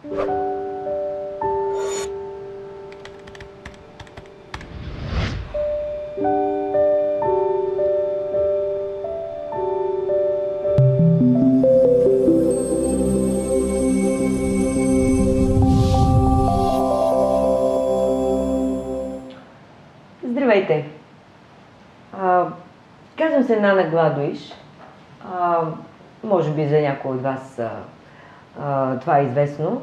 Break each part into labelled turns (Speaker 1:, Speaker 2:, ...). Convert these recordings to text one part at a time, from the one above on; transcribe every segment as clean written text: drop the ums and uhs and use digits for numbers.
Speaker 1: Здравейте! Казвам се Нана Гладуиш. Може би за някой от вас това е известно.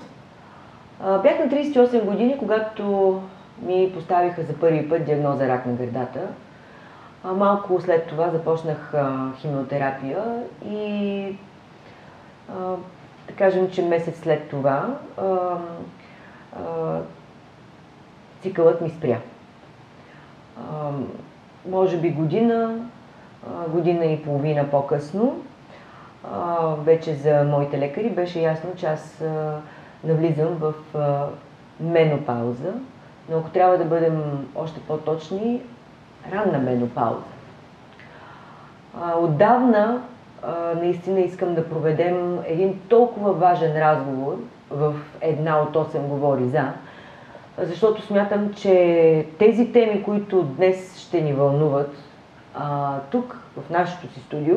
Speaker 1: Бях на 38 години, когато ми поставиха за първи път диагноза рак на гърдата. Малко след това започнах химиотерапия и да кажем, че месец след това цикълът ми спря. Може би година и половина по-късно, вече за моите лекари беше ясно, че аз навлизам в менопауза, но ако трябва да бъдем още по-точни, ранна менопауза. Отдавна наистина искам да проведем един толкова важен разговор в една от 8 говори за, защото смятам, че тези теми, които днес ще ни вълнуват тук, в нашето си студио,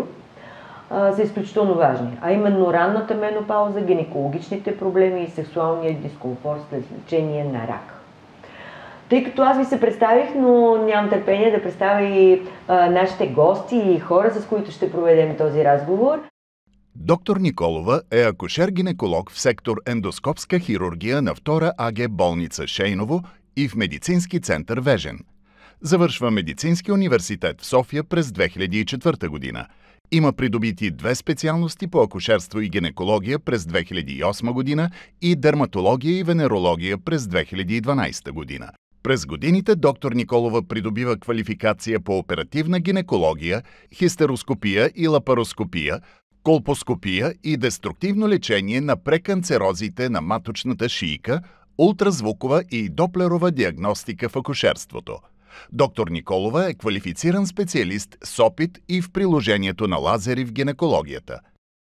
Speaker 1: са изключително важни. А именно ранната менопауза, гинекологичните проблеми и сексуалния дискомфорт след лечение на рак. Тъй като аз ви се представих, но нямам търпение да представя и нашите гости и хора, с които ще проведем този разговор.
Speaker 2: Доктор Николова е акушер-гинеколог в сектор ендоскопска хирургия на 2 АГ болница Шейново и в медицински център Вежен. Завършва Медицински университет в София през 2004 година. Има придобити 2 специалности по акушерство и гинекология през 2008 година и дерматология и венерология през 2012 година. През годините доктор Николова придобива квалификация по оперативна гинекология, хистероскопия и лапароскопия, колпоскопия и деструктивно лечение на преканцерозите на маточната шийка, ултразвукова и доплерова диагностика в акушерството. Доктор Николова е квалифициран специалист с опит и в приложението на лазери в гинекологията.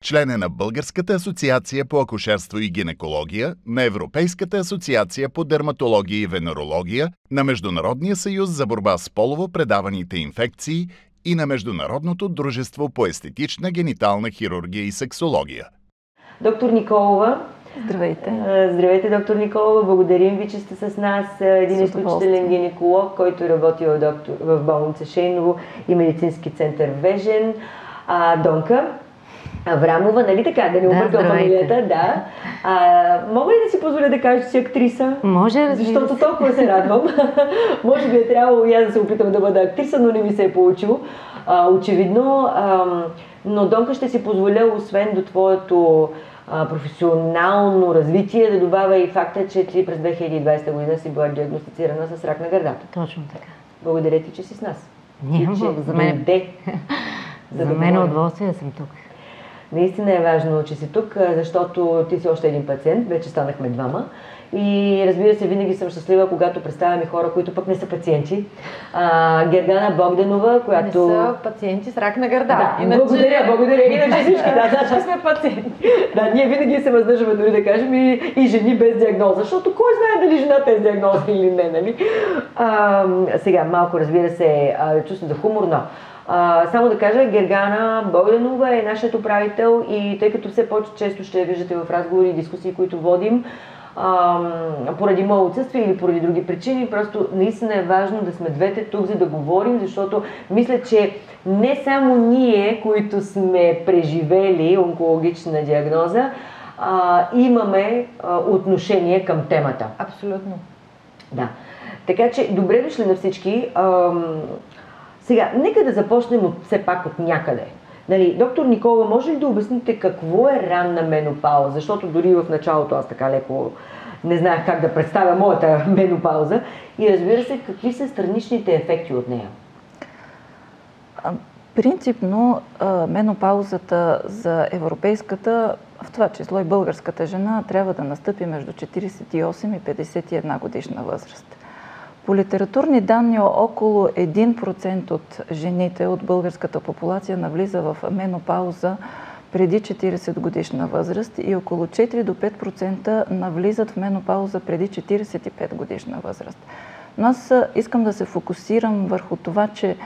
Speaker 2: Член е на Българската асоциация по акушерство и гинекология, на Европейската асоциация по дерматология и венерология, на Международния съюз за борба с полово предаваните инфекции и на Международното дружество по естетична генитална хирургия и сексология.
Speaker 1: Доктор Николова.
Speaker 3: Здравейте.
Speaker 1: Здравейте, доктор Николова. Благодарим ви, че сте с нас. Един изключителен гинеколог, който работи в болница Шейново и медицински център Вежен. Донка Аврамова, нали така? Да не объркам фамилията. Да. Мога ли да си позволя да кажа, че си актриса?
Speaker 3: Може,
Speaker 1: защото толкова се радвам. Може би е трябвало и аз да се опитам да бъда актриса, но не ми се е получило. Очевидно. Но Донка, ще си позволя, освен до твоето професионално развитие, да добавя и факта, че ти през 2020 година си била диагностицирана с рак на гърдата.
Speaker 3: Точно така.
Speaker 1: Благодаря ти, че си с нас.
Speaker 3: За мен е удоволствие да съм тук.
Speaker 1: Наистина е важно, че си тук, защото ти си още един пациент, вече станахме двама. И разбира се, винаги съм щастлива, когато представям и хора, които пък не са пациенти. Гергана Богданова, която...
Speaker 4: Не са пациенти с рак на гърда.
Speaker 1: Да, иначе... благодаря. Иначе всички,
Speaker 4: значи сме пациенти.
Speaker 1: Да, ние винаги се въздържаме, дори да кажем, и жени без диагноза, защото кой знае дали жената е с диагноза или не, нали? Сега, малко, разбира се, чувство за хумор, но... само да кажа, Гергана Богданова е нашият управител и тъй като все по-често ще я виждате в разговори и дискусии, които водим, поради мое отсъствие или поради други причини, просто наистина е важно да сме двете тук, за да говорим, защото мисля, че не само ние, които сме преживели онкологична диагноза, имаме отношение към темата.
Speaker 4: Абсолютно.
Speaker 1: Да. Така че, добре дошли на всички. Сега, нека да започнем все пак от някъде. Нали, доктор Никола, може ли да обясните какво е ранна менопауза? Защото дори в началото аз така леко не знаех как да представя моята менопауза. И разбира се, какви са страничните ефекти от нея?
Speaker 3: Принципно менопаузата за европейската, в това число и българската жена, трябва да настъпи между 48 и 51 годишна възраст. По литературни данни около 1% от жените от българската популация навлиза в менопауза преди 40 годишна възраст и около 4 до 5% навлизат в менопауза преди 45 годишна възраст. Но аз искам да се фокусирам върху това, че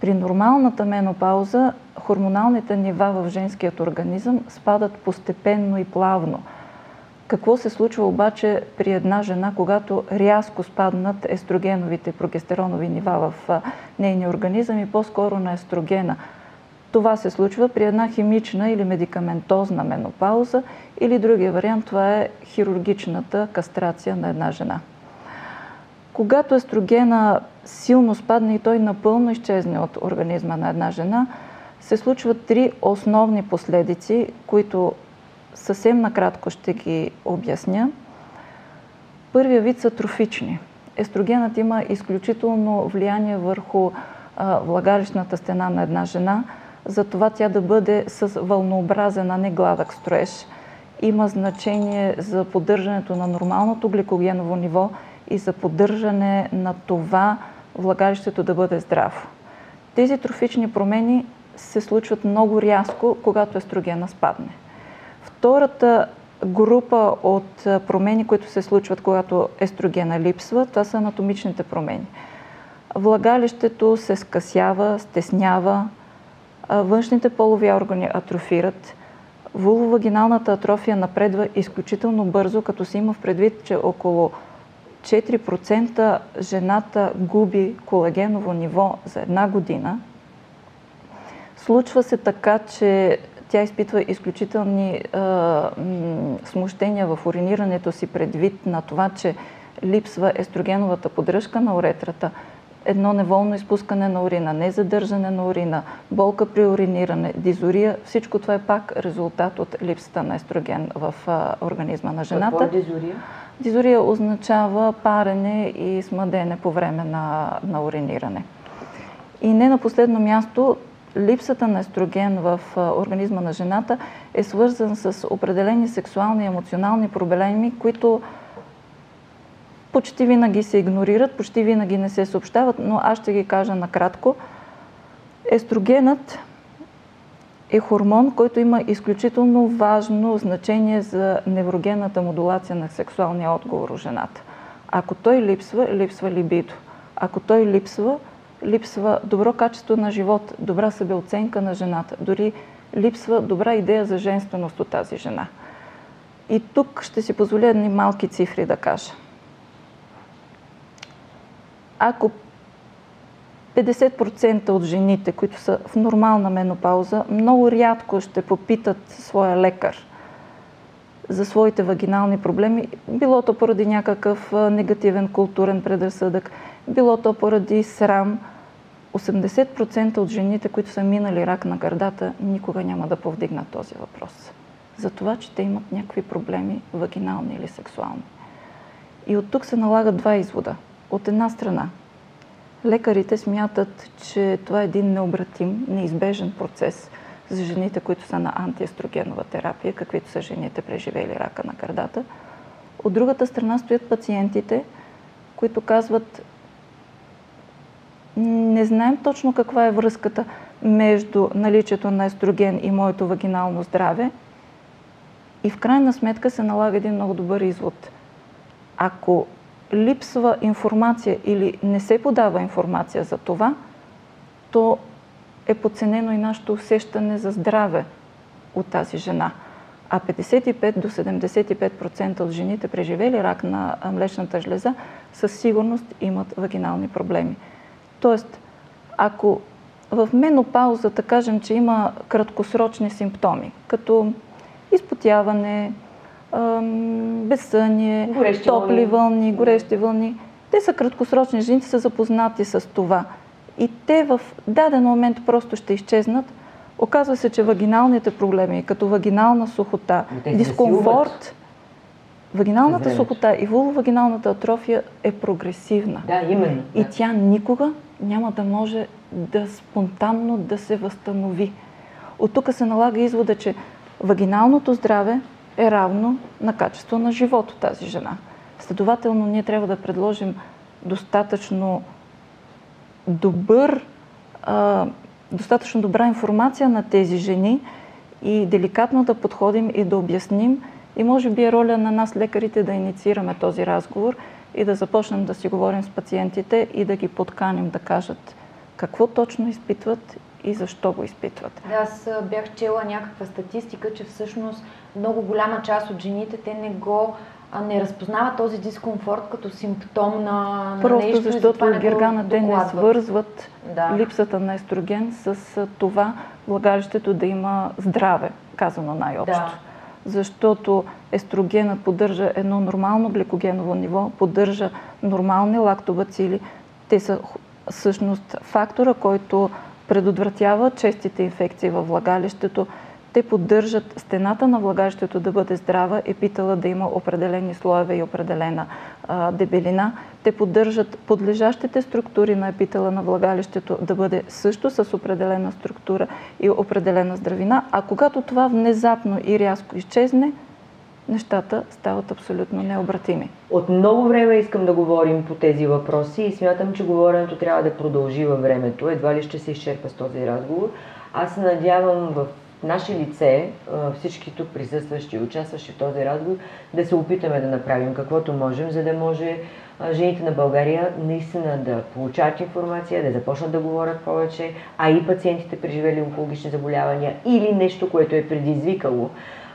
Speaker 3: при нормалната менопауза хормоналните нива в женският организъм спадат постепенно и плавно. Какво се случва обаче при една жена, когато рязко спаднат естрогеновите, прогестеронови нива в нейния организъм и по-скоро на естрогена? Това се случва при една химична или медикаментозна менопауза или другия вариант, това е хирургичната кастрация на една жена. Когато естрогена силно спадне и той напълно изчезне от организма на една жена, се случват три основни последици, които съвсем накратко ще ги обясня. Първият вид са трофични. Естрогенът има изключително влияние върху влагалищната стена на една жена, за това тя да бъде с вълнообразен, а не гладък строеж. Има значение за поддържането на нормалното гликогеново ниво и за поддържане на това влагалището да бъде здраво. Тези трофични промени се случват много рязко, когато естрогена спадне. Втората група от промени, които се случват, когато естрогена липсва, това са анатомичните промени. Влагалището се скъсява, стеснява, външните полови органи атрофират, вулвовагиналната атрофия напредва изключително бързо, като се има в предвид, че около 4% жената губи колагеново ниво за една година. Случва се така, че тя изпитва изключителни смущения в уринирането си предвид на това, че липсва естрогеновата поддръжка на уретрата, едно неволно изпускане на урина, незадържане на урина, болка при уриниране, дизория. Всичко това е пак резултат от липсата на естроген в организма на жената.
Speaker 1: Какво е дизория?
Speaker 3: Дизория означава парене и смъдене по време на уриниране. И не на последно място, липсата на естроген в организма на жената е свързан с определени сексуални и емоционални проблеми, които почти винаги се игнорират, почти винаги не се съобщават, но аз ще ги кажа накратко. Естрогенът е хормон, който има изключително важно значение за неврогенната модулация на сексуалния отговор у жената. Ако той липсва, липсва либидо. Ако той липсва, липсва добро качество на живот, добра себеоценка на жената, дори липсва добра идея за женственост от тази жена. И тук ще си позволя едни малки цифри да кажа. Ако 50% от жените, които са в нормална менопауза, много рядко ще попитат своя лекар за своите вагинални проблеми, било то поради някакъв негативен културен предразсъдък, било то поради срам, 80% от жените, които са минали рак на гърдата, никога няма да повдигнат този въпрос. За това, че те имат някакви проблеми, вагинални или сексуални. И от тук се налагат два извода. От една страна, лекарите смятат, че това е един необратим, неизбежен процес за жените, които са на антиестрогенова терапия, каквито са жените преживели рака на гърдата. От другата страна стоят пациентите, които казват: не знаем точно каква е връзката между наличието на естроген и моето вагинално здраве. И в крайна сметка се налага един много добър извод. Ако липсва информация или не се подава информация за това, то е подценено и нашето усещане за здраве от тази жена. А 55 до 75% от жените, преживели рак на млечната жлеза, със сигурност имат вагинални проблеми. Тоест, ако в менопаузата кажем, че има краткосрочни симптоми, като изпотяване, безсъние, топли вълни, горещи вълни, те са краткосрочни, жените са запознати с това. И те в даден момент просто ще изчезнат. Оказва се, че вагиналните проблеми, като вагинална сухота, дискомфорт, вагиналната сухота и вулвовагиналната атрофия е прогресивна.
Speaker 1: Да, именно.
Speaker 3: И тя никога няма да може да спонтанно да се възстанови. От тук се налага извода, че вагиналното здраве е равно на качество на живот от тази жена. Следователно, ние трябва да предложим достатъчно добра информация на тези жени и деликатно да подходим и да обясним. И може би е роля на нас, лекарите, да инициираме този разговор и да започнем да си говорим с пациентите и да ги подканим да кажат какво точно изпитват и защо го изпитват.
Speaker 5: Да, аз бях чела някаква статистика, че всъщност много голяма част от жените, те не разпознават този дискомфорт като симптом на
Speaker 3: просто
Speaker 5: нещо.
Speaker 3: защото от Гергана те не свързват липсата на естроген с това влагалището да има здраве, казано най-общо. Да. Защото естрогенът поддържа едно нормално гликогеново ниво, поддържа нормални лактобацили. Те са всъщност фактора, който предотвратява честите инфекции във влагалището. Те поддържат стената на влагалището да бъде здрава, епитела да има определени слоеве и определена дебелина. Те поддържат подлежащите структури на епитела на влагалището да бъде също с определена структура и определена здравина. А когато това внезапно и рязко изчезне, нещата стават абсолютно необратими.
Speaker 1: От много време искам да говорим по тези въпроси и смятам, че говоренето трябва да продължи във времето. Едва ли ще се изчерпа с този разговор. Аз се надявам в наше лице, всички тук присъстващи и участващи в този разговор, да се опитаме да направим каквото можем, за да може жените на България наистина да получават информация, да започнат да говорят повече, а и пациентите, преживели онкологични заболявания или нещо, което е предизвикало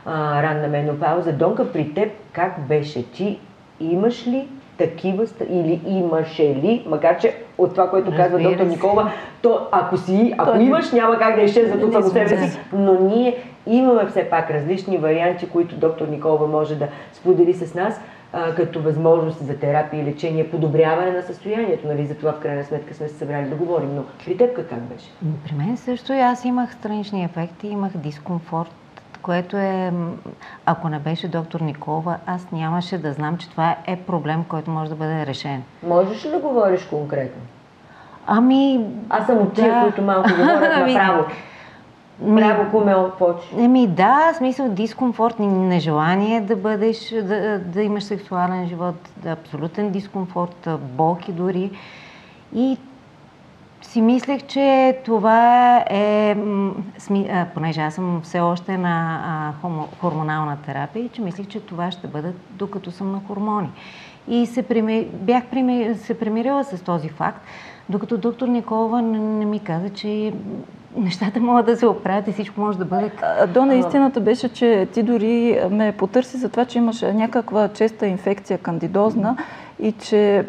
Speaker 1: ранна менопауза. Донка, при теб как беше? Ти имаш ли такива или имаше ли, макар че от това, което казва доктор Николова, то ако имаш, няма как да изчезва тук само себе си, но ние имаме все пак различни варианти, които доктор Николова може да сподели с нас, като възможност за терапия и лечение, подобряване на състоянието. Нали? За това в крайна сметка сме се събрали да говорим. Но при теб как беше?
Speaker 6: При мен също и аз имах странични ефекти, имах дискомфорт, което е, ако не беше доктор Николова, аз нямаше да знам, че това е проблем, който може да бъде решен.
Speaker 1: Можеш ли да говориш конкретно?
Speaker 6: Аз
Speaker 1: съм от тия, които малко говорят направо. Право кумел почи.
Speaker 6: Да, смисъл дискомфорт, нежелание да бъдеш, да имаш сексуален живот, абсолютен дискомфорт, болки дори. И си мислех, че това е, понеже аз съм все още на хормонална терапия, че мислех, че това ще бъде докато съм на хормони. И бях се примирила с този факт, докато доктор Николова не ми каза, че нещата могат да се оправят и всичко може да бъде...
Speaker 3: Дона, истината беше, че ти дори ме потърси за това, че имаш някаква честа инфекция кандидозна и че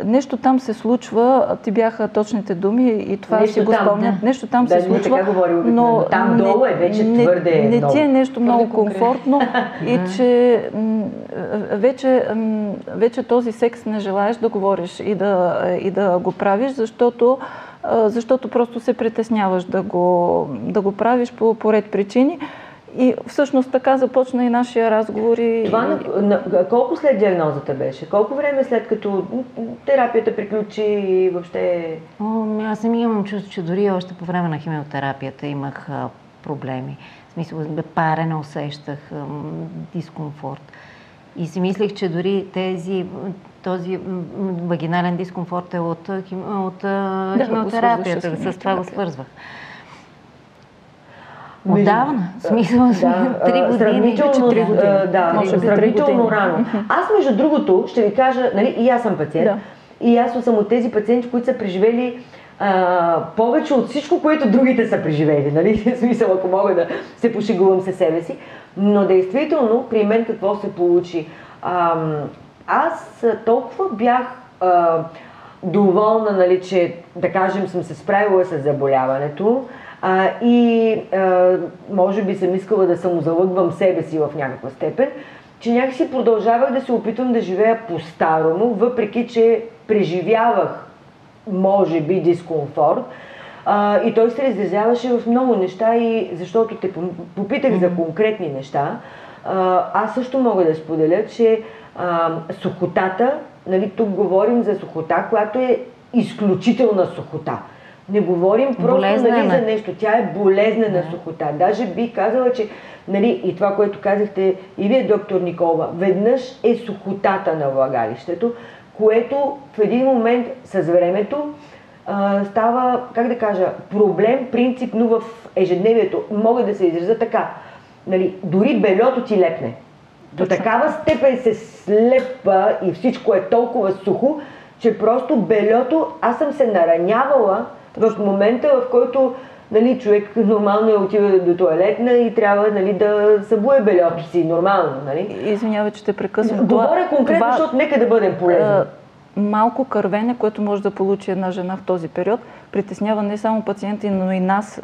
Speaker 3: нещо там се случва, ти бяха точните думи и това нещо си го спомнят. Да. Нещо там се случва, но
Speaker 1: там долу е вече твърде
Speaker 3: не ти е нещо много комфортно и че вече този секс не желаеш да говориш и да го правиш, защото просто се притесняваш да го правиш по ред причини. И всъщност така започна и нашия разговор.
Speaker 1: Това колко след диагнозата беше? Колко време след като терапията приключи и въобще...
Speaker 6: Аз сами имам чувство, че дори още по време на химиотерапията имах проблеми. В смисъл, парене усещах, дискомфорт. И си мислех, че дори този вагинален дискомфорт е от химиотерапията. С това го свързвах. Отдавна, в смисъл 3 години.
Speaker 1: Сравнително рано. Аз, между другото, ще ви кажа, нали, и аз съм пациент, и аз съм от тези пациенти, които са преживели повече от всичко, което другите са преживели, нали, в смисъл, ако мога да се пошегувам със себе си, но действително, при мен какво се получи? Аз толкова бях доволна, нали, че, да кажем, съм се справила с заболяването, и може би съм искала да самозалъгвам себе си в някаква степен, че някакси продължавах да се опитвам да живея по-старому, въпреки че преживявах, може би, дискомфорт. И той се изразяваше в много неща, и защото те попитах за конкретни неща, аз също мога да споделя, че сухотата, нали, тук говорим за сухота, която е изключителна сухота. Не говорим просто, нали, за нещо. Тя е болезнена сухота. Даже бих казала, че, нали, и това, което казахте и вие, доктор Николова, веднъж е сухотата на влагалището, което в един момент с времето става, как да кажа, проблем принципно в ежедневието. Мога да се изразя така. Нали, дори бельото ти лепне. До такава степен се слепва и всичко е толкова сухо, че просто бельото, аз съм се наранявала в момента, в който нали, човек нормално отива до тоалетна и трябва нали, да събуе бельото си нормално. Нали?
Speaker 3: Извинявай, че те прекъсвам.
Speaker 1: Говоря конкретно, защото нека да бъдем полезни.
Speaker 3: Малко кървене, което може да получи една жена в този период, притеснява не само пациенти, но и нас,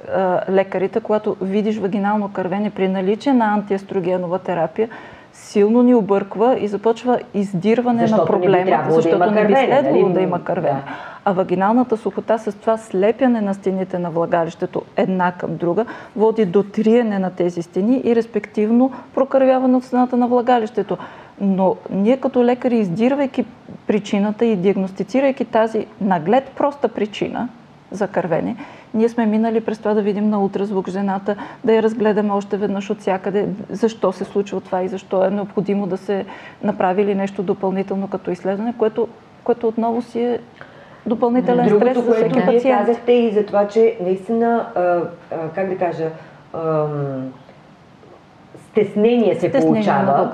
Speaker 3: лекарите, когато видиш вагинално кървене при наличие на антиестрогенова терапия, силно ни обърква и започва издирване на проблема, защото не би следвало да има кървене. Да. А вагиналната сухота с това слепяне на стените на влагалището една към друга води до триене на тези стени и респективно прокървяване от стената на влагалището. Но ние като лекари, издирвайки причината и диагностицирайки тази наглед проста причина за кървене, ние сме минали през това да видим на ултразвук жената, да я разгледаме още веднъж от всякъде, защо се случва това и защо е необходимо да се направи ли нещо допълнително като изследване, което отново си е допълнителен стрес за всеки пациент.
Speaker 1: Вие казахте и за това, че наистина, как да кажа, стеснение се получава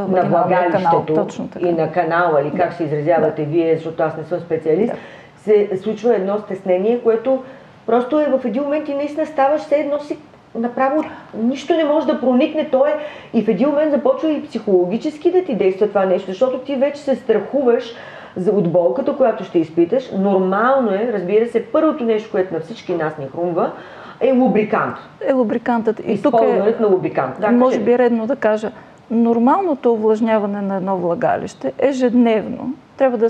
Speaker 1: на влагалището и на канала, или как се изразявате вие, защото аз не съм специалист, се случва едно стеснение, което просто е в един момент и наистина ставаш все едно си направо нищо не може да проникне, то е и в един момент започва и психологически да ти действа това нещо, защото ти вече се страхуваш от болката, която ще изпиташ. Нормално е, разбира се, първото нещо, което на всички нас ни хрумва, е лубрикант.
Speaker 3: Лубрикантът.
Speaker 1: И тук на лубрикант.
Speaker 3: Да, може би редно да кажа, нормалното увлажняване на едно влагалище ежедневно трябва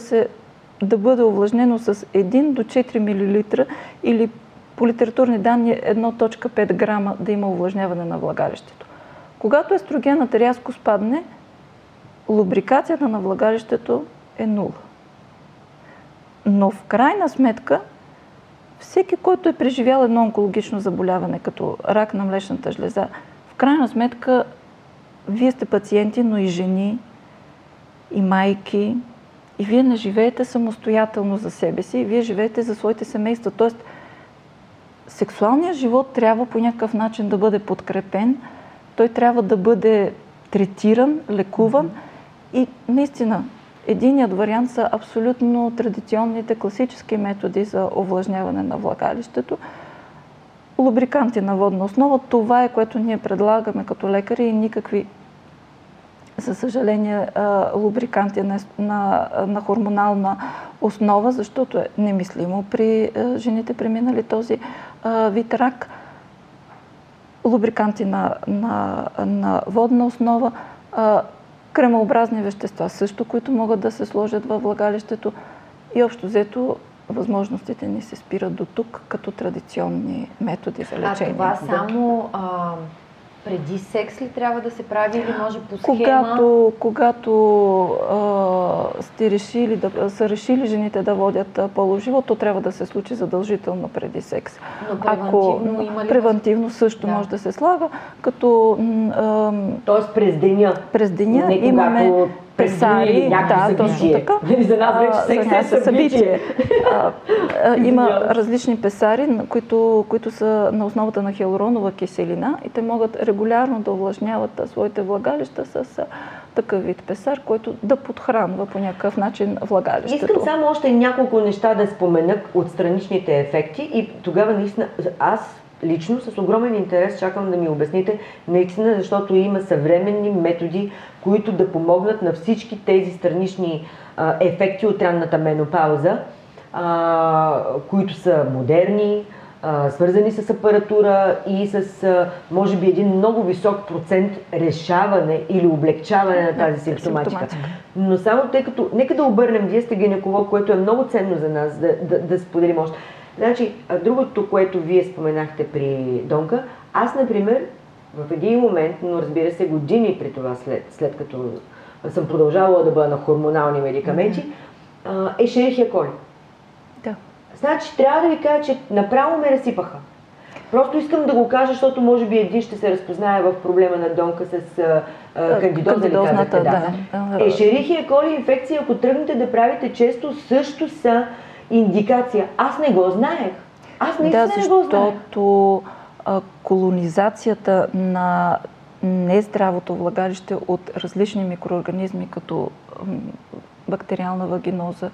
Speaker 3: да бъде увлажнено с 1 до 4 мл или по литературни данни 1,5 грама да има увлажняване на влагалището. Когато естрогенът рязко спадне, лубрикацията на влагалището е 0. Но в крайна сметка, всеки, който е преживял едно онкологично заболяване, като рак на млечната жлеза, в крайна сметка, вие сте пациенти, но и жени, и майки, и вие не живеете самостоятелно за себе си, вие живеете за своите семейства. Тоест, сексуалният живот трябва по някакъв начин да бъде подкрепен, той трябва да бъде третиран, лекуван и наистина, единият вариант са абсолютно традиционните класически методи за овлажняване на влагалището. Лубриканти на водна основа, това е което ние предлагаме като лекари и никакви, за съжаление, лубриканти на хормонална основа, защото е немислимо при жените преминали този вид рак. Лубриканти на водна основа, кремообразни вещества също, които могат да се сложат във влагалището и общо взето възможностите ни се спират до тук като традиционни методи за лечение.
Speaker 5: А това само преди секс ли трябва да се прави или може по схема?
Speaker 3: Когато са решили жените да водят полов живот, то трябва да се случи задължително преди секс.
Speaker 5: Но превентивно има ли?
Speaker 3: Превентивно също може да се слага, като...
Speaker 1: Тоест през деня?
Speaker 3: През деня имаме песари, точно така.
Speaker 1: За нас вече секс е събитие.
Speaker 3: Има различни песари, които са на основата на хиалуронова киселина и те могат регулярно да увлажняват своите влагалища с такъв вид песар, който да подхранва по някакъв начин влагалището.
Speaker 1: Искам само още няколко неща да спомена от страничните ефекти и тогава наистина аз лично с огромен интерес чакам да ми обясните наистина, защото има съвременни методи, които да помогнат на всички тези странични ефекти от ранната менопауза, които са модерни, свързани с апаратура и с, може би, един много висок процент решаване или облегчаване на тази симптоматика. Но само тъй като, нека да обърнем, вие сте гинеколог, което е много ценно за нас да споделим още. Значи, другото, което вие споменахте при Донка, аз, например, в един момент, но разбира се години при това, след като съм продължавала да бъда на хормонални медикаменти, ешерихия коли.
Speaker 3: Да.
Speaker 1: Значи, трябва да ви кажа, че направо ме разсипаха. Просто искам да го кажа, защото може би един ще се разпознае в проблема на Донка с кандидозната. Ешерихия коли инфекция, ако тръгнете да правите често, също са индикация. Аз не го знаех. Аз наистина не го знаех.
Speaker 3: Защото колонизацията на нездравото влагалище от различни микроорганизми, като бактериална вагиноза,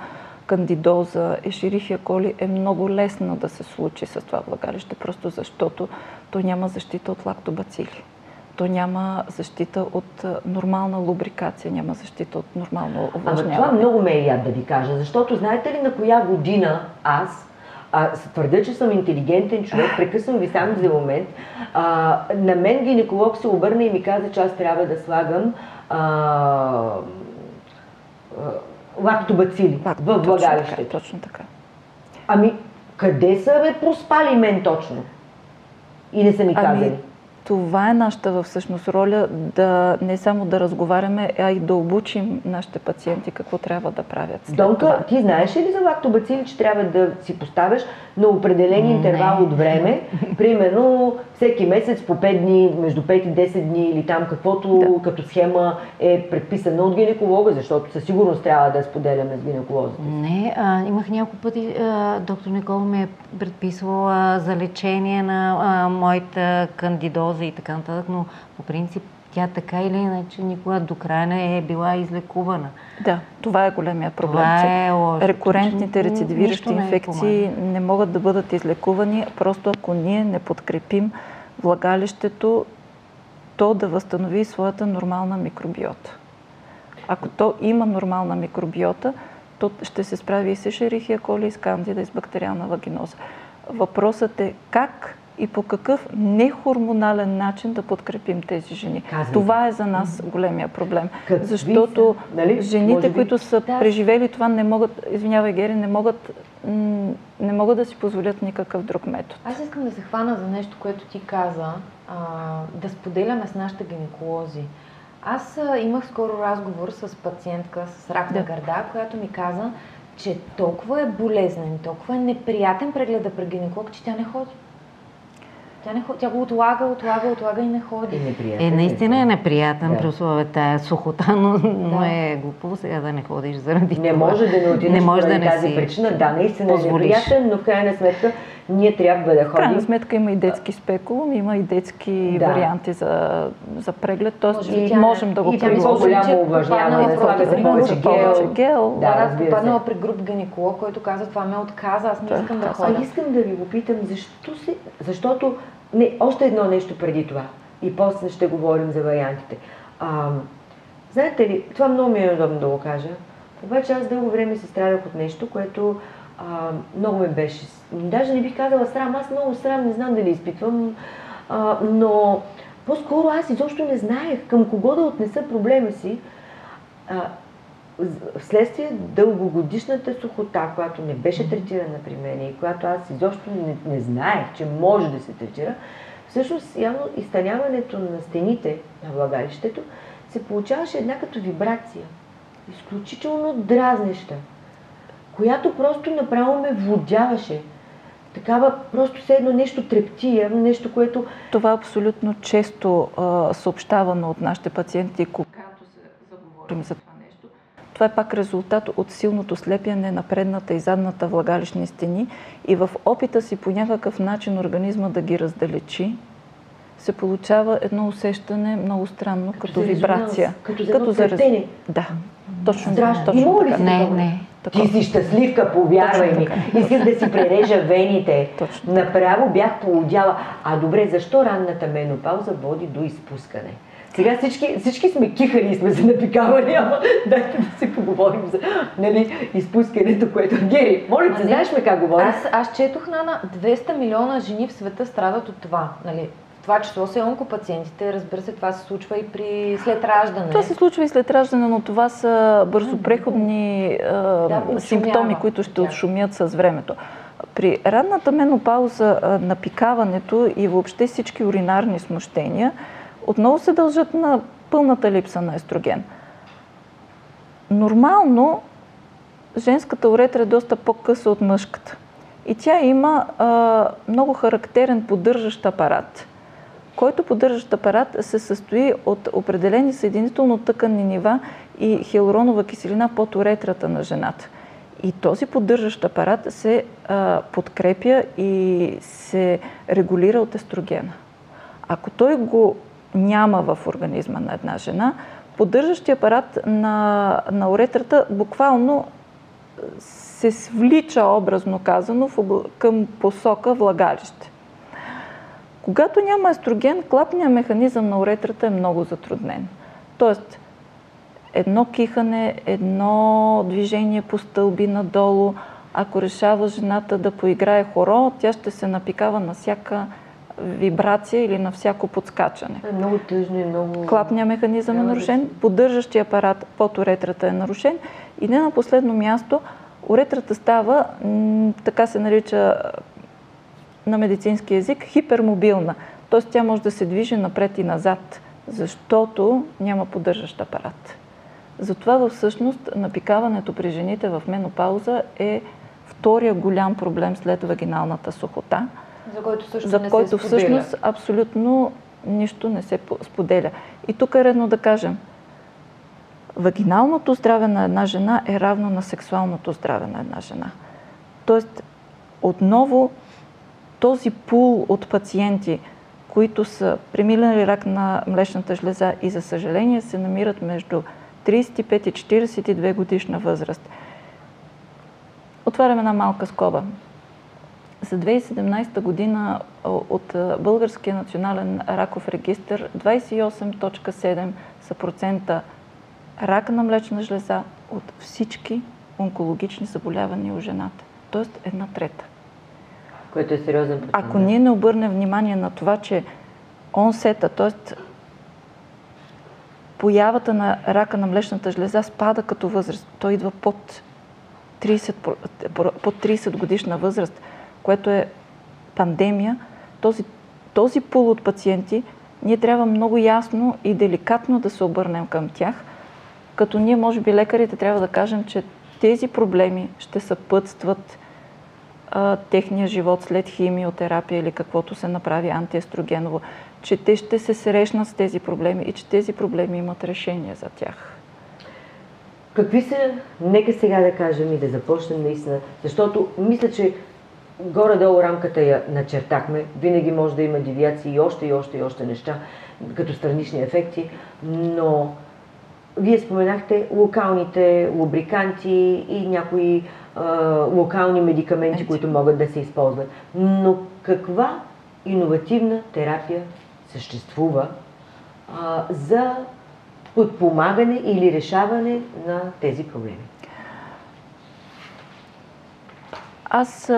Speaker 3: кандидоза, ешерихия коли, е много лесно да се случи с това влагалище, просто защото то няма защита от лактобацили. То няма защита от нормална лубрикация, няма защита от нормално увлажняване.
Speaker 1: Това много ме е яд да ви кажа, защото знаете ли на коя година аз твърдя, че съм интелигентен човек, прекъсвам ви само за момент. На мен гинеколог се обърна и ми каза, че аз трябва да слагам лактобацили в влагалището.
Speaker 3: Точно така.
Speaker 1: Ами, къде са ме проспали мен точно? И не са ми казали.
Speaker 3: Това е нашата всъщност роля, да не само да разговаряме, а и да обучим нашите пациенти какво трябва да правят.
Speaker 1: Донка, ти знаеш ли за лактобацили, че трябва да си поставяш на определен интервал от време, примерно всеки месец по 5 дни, между 5 и 10 дни или там каквото като схема е предписана от гинеколога, защото със сигурност трябва да споделяме с гинеколозите.
Speaker 6: Не, имах няколко пъти, доктор Никола ми е предписвала за лечение на моята кандидоза и така нататък, но по принцип тя така или иначе никога до края не е била излекувана.
Speaker 3: Да, това е големия проблем.
Speaker 6: Това е лошо.
Speaker 3: Рекурентните рецидивиращи инфекции не могат да бъдат излекувани, просто ако ние не подкрепим влагалището, то да възстанови своята нормална микробиота. Ако то има нормална микробиота, то ще се справи и с ешерихия коли, и с кандида, и с бактериална вагиноза. Въпросът е как и по какъв нехормонален начин да подкрепим тези жени. Това е за нас големия проблем. Защото жените, които са преживели това, не могат, извинявай Гери, не могат да си позволят никакъв друг метод.
Speaker 5: Аз искам да се хвана за нещо, което ти каза, да споделяме с нашите гинеколози. Аз имах скоро разговор с пациентка с рак на гърда, която ми каза, че толкова е болезнен, толкова е неприятен прегледа при гинеколог, че тя не ходи. Тя го отлага и не ходи.
Speaker 6: Наистина е неприятен при условия тая сухота, но е глупо сега да не ходиш заради това.
Speaker 1: Не може да не отидеш поради тази причина. Да, наистина е неприятен, но в крайна сметка ние трябва да ходим. В крайна
Speaker 3: сметка има и детски спекулум, има и детски варианти за преглед, т.е. можем да го приложим.
Speaker 1: И по-голямо увлажняване, повече гел.
Speaker 5: Попаднала при груп гинеколог, който каза, това ме отказа, аз не искам да ходя.
Speaker 1: Искам да ви го питам, защото още едно нещо преди това и после ще говорим за вариантите. Знаете ли, това много ми е удобно да го кажа, обаче аз дълго време се страдах от нещо, което много ме беше, даже не бих казала срам, аз много срам, не знам дали изпитвам, но по-скоро аз изобщо не знаех към кого да отнеса проблема си, вследствие дългогодишната сухота, която не беше третирана при мен и която аз изобщо не знаех, че може да се третира, всъщност явно изтъняването на стените на влагалището се получаваше една като вибрация, изключително дразнеща, която просто направо ме водяваше. Такава просто все едно нещо трептия, нещо, което...
Speaker 3: Това е абсолютно често съобщавано от нашите пациенти, когато се заговорим за това нещо. Това е пак резултат от силното слепяне на предната и задната влагалищни стени и в опита си по някакъв начин организма да ги раздалечи, се получава едно усещане много странно, като вибрация.
Speaker 1: Като за трептене.
Speaker 3: Да, точно
Speaker 1: така.
Speaker 6: Не.
Speaker 1: Ти си щастливка, повярвай ми. Исках да си прережа вените. Направо бях полудяла. Добре, защо ранната менопауза води до изпускане? Сега всички сме кихали и сме се напикавали, ама дайте да си поговорим за изпускането, което... Гери, моля те, знаеш ме как говориш?
Speaker 5: Аз четох, Нана, 200 милиона жени в света страдат от това. Това число са онкопациентите, разбира се, това се случва и след раждане.
Speaker 3: Това се случва и след раждане, но това са бързопреходни симптоми, които ще отшумят с времето. При ранната менопауза напикаването и въобще всички уринарни смущения отново се дължат на пълната липса на естроген. Нормално женската уретра е доста по-къса от мъжката. И тя има много характерен поддържащ апарат, който поддържащ апарат се състои от определени съединително-тъканни нива и хиалуронова киселина под уретрата на жената. И този поддържащ апарат се подкрепя и се регулира от естрогена. Ако той го няма в организма на една жена, поддържащия апарат на уретрата буквално се свлича, образно казано, към посока влагалище. Когато няма естроген, клапният механизъм на уретрата е много затруднен. Тоест, едно кихане, едно движение по стълби надолу, ако решава жената да поиграе хоро, тя ще се напикава на всяка вибрация или на всяко подскачане.
Speaker 1: Много тъжно и много...
Speaker 3: Клапният механизъм е нарушен, поддържащия апарат под уретрата е нарушен и не на последно място, уретрата става, така се нарича на медицински език, хипермобилна. Т.е. тя може да се движи напред и назад, защото няма поддържащ апарат. Затова всъщност напикаването при жените в менопауза е втория голям проблем след вагиналната сухота,
Speaker 5: за който
Speaker 3: всъщност абсолютно нищо не се споделя. И тук е редно да кажем, вагиналното здраве на една жена е равно на сексуалното здраве на една жена. Тоест, отново, този пул от пациенти, които са преминали рак на млечната жлеза и за съжаление се намират между 35 и 42 годишна възраст. Отварям една малка скоба. За 2017 година от Българския национален раков регистър 28,7 са процента рак на млечна жлеза от всички онкологични заболявания у жената. Тоест 1/3.
Speaker 1: Което е сериозен процент.
Speaker 3: Ако ние не обърнем внимание на това, че онсета, т.е. появата на рака на млечната жлеза спада като възраст. Той идва под 30 годишна възраст, което е пандемия. Този пул от пациенти, ние трябва много ясно и деликатно да се обърнем към тях, като ние, може би, лекарите трябва да кажем, че тези проблеми ще съпътстват техния живот след химиотерапия или каквото се направи антиестрогеново, че те ще се срещнат с тези проблеми и че тези проблеми имат решение за тях.
Speaker 1: Какви са, нека сега да кажем и да започнем наистина, защото мисля, че горе-долу рамката я начертахме, винаги може да има девиации и още неща, като странични ефекти, но вие споменахте локалните лубриканти и някои локални медикаменти, които могат да се използват. Но каква иновативна терапия съществува за подпомагане или решаване на тези проблеми?
Speaker 3: Аз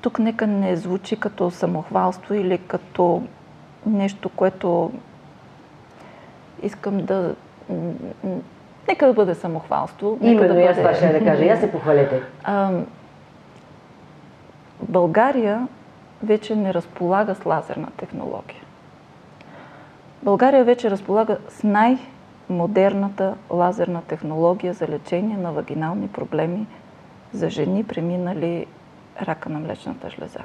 Speaker 3: тук нека не звучи като самохвалство или като нещо, което искам да... Нека да бъде самохвалство.
Speaker 1: Именно, аз това ще да кажа. Я се похвалете.
Speaker 3: България вече не разполага с лазерна технология. България вече разполага с най-модерната лазерна технология за лечение на вагинални проблеми за жени, преминали рака на млечната жлеза.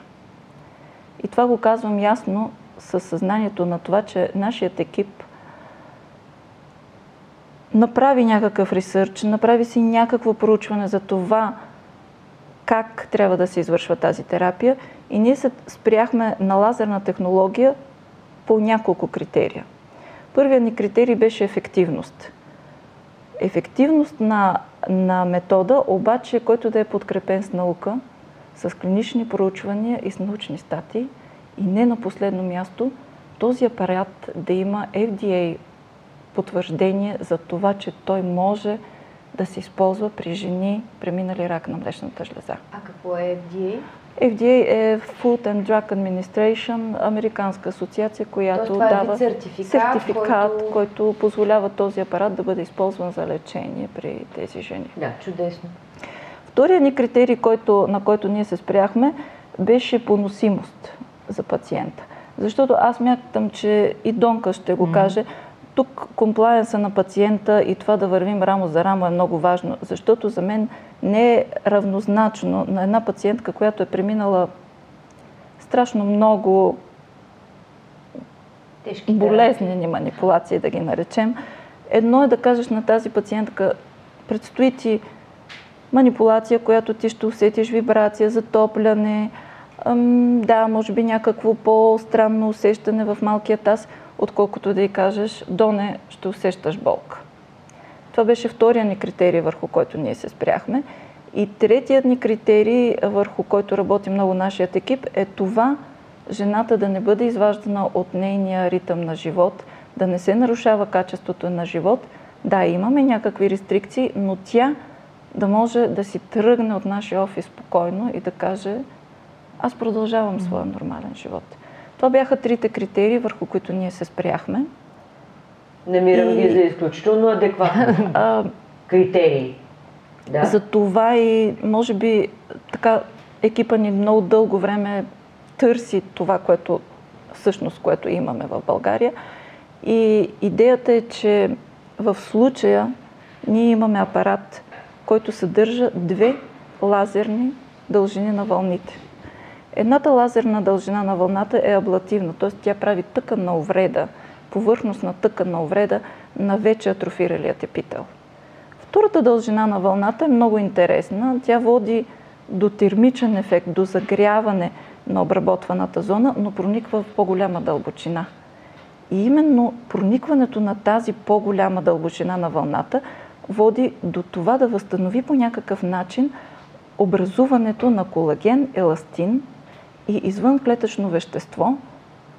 Speaker 3: И това го казвам ясно със съзнанието на това, че нашият екип направи някакъв ресърч, направи си някакво проучване за това как трябва да се извършва тази терапия и ние се спряхме на лазерна технология по няколко критерия. Първият ни критерий беше ефективност. Ефективност на метода, обаче, който да е подкрепен с наука, с клинични проучвания и с научни статии и не на последно място този апарат да има FDA потвърждение за това, че той може да се използва при жени, преминали рак на млечната жлеза.
Speaker 5: А какво е FDA?
Speaker 3: FDA е Food and Drug Administration, американска асоциация, която дава сертификат, който позволява този апарат да бъде използван за лечение при тези жени.
Speaker 5: Да, чудесно.
Speaker 3: Вторият ни критерий, на който ние се спряхме, беше поносимост за пациента. Защото аз мятам, че и Донка ще го каже, тук комплаенса на пациента и това да вървим рамо за рамо е много важно, защото за мен не е равнозначно на една пациентка, която е преминала страшно много болезнени манипулации, да ги наречем. Едно е да кажеш на тази пациентка, предстои ти манипулация, която ти ще усетиш вибрация, затопляне, да, може би някакво по-странно усещане в малкия таз, отколкото да й кажеш, Доне, ще усещаш болка. Това беше втория ни критерий, върху който ние се спряхме. И третият ни критерий, върху който работи много нашият екип, е това жената да не бъде изваждана от нейния ритъм на живот, да не се нарушава качеството на живот. Да, имаме някакви рестрикции, но тя да може да си тръгне от нашия офис спокойно и да каже, аз продължавам своя нормален живот. Това бяха трите критерии, върху които ние се спряхме.
Speaker 1: Намирам ги за изключително адекватни критерии. Да.
Speaker 3: За това и може би така екипа ни много дълго време търси това, което имаме в България. И идеята е, че в случая ние имаме апарат, който съдържа 2 лазерни дължини на вълните. Едната лазерна дължина на вълната е аблативна, т.е. тя прави тъканна увреда, повърхностна тъканна увреда на вече атрофиралият епител. Втората дължина на вълната е много интересна. Тя води до термичен ефект, до загряване на обработваната зона, но прониква в по-голяма дълбочина. И именно проникването на тази по-голяма дълбочина на вълната води до това да възстанови по някакъв начин образуването на колаген, еластин и извънклетъчно вещество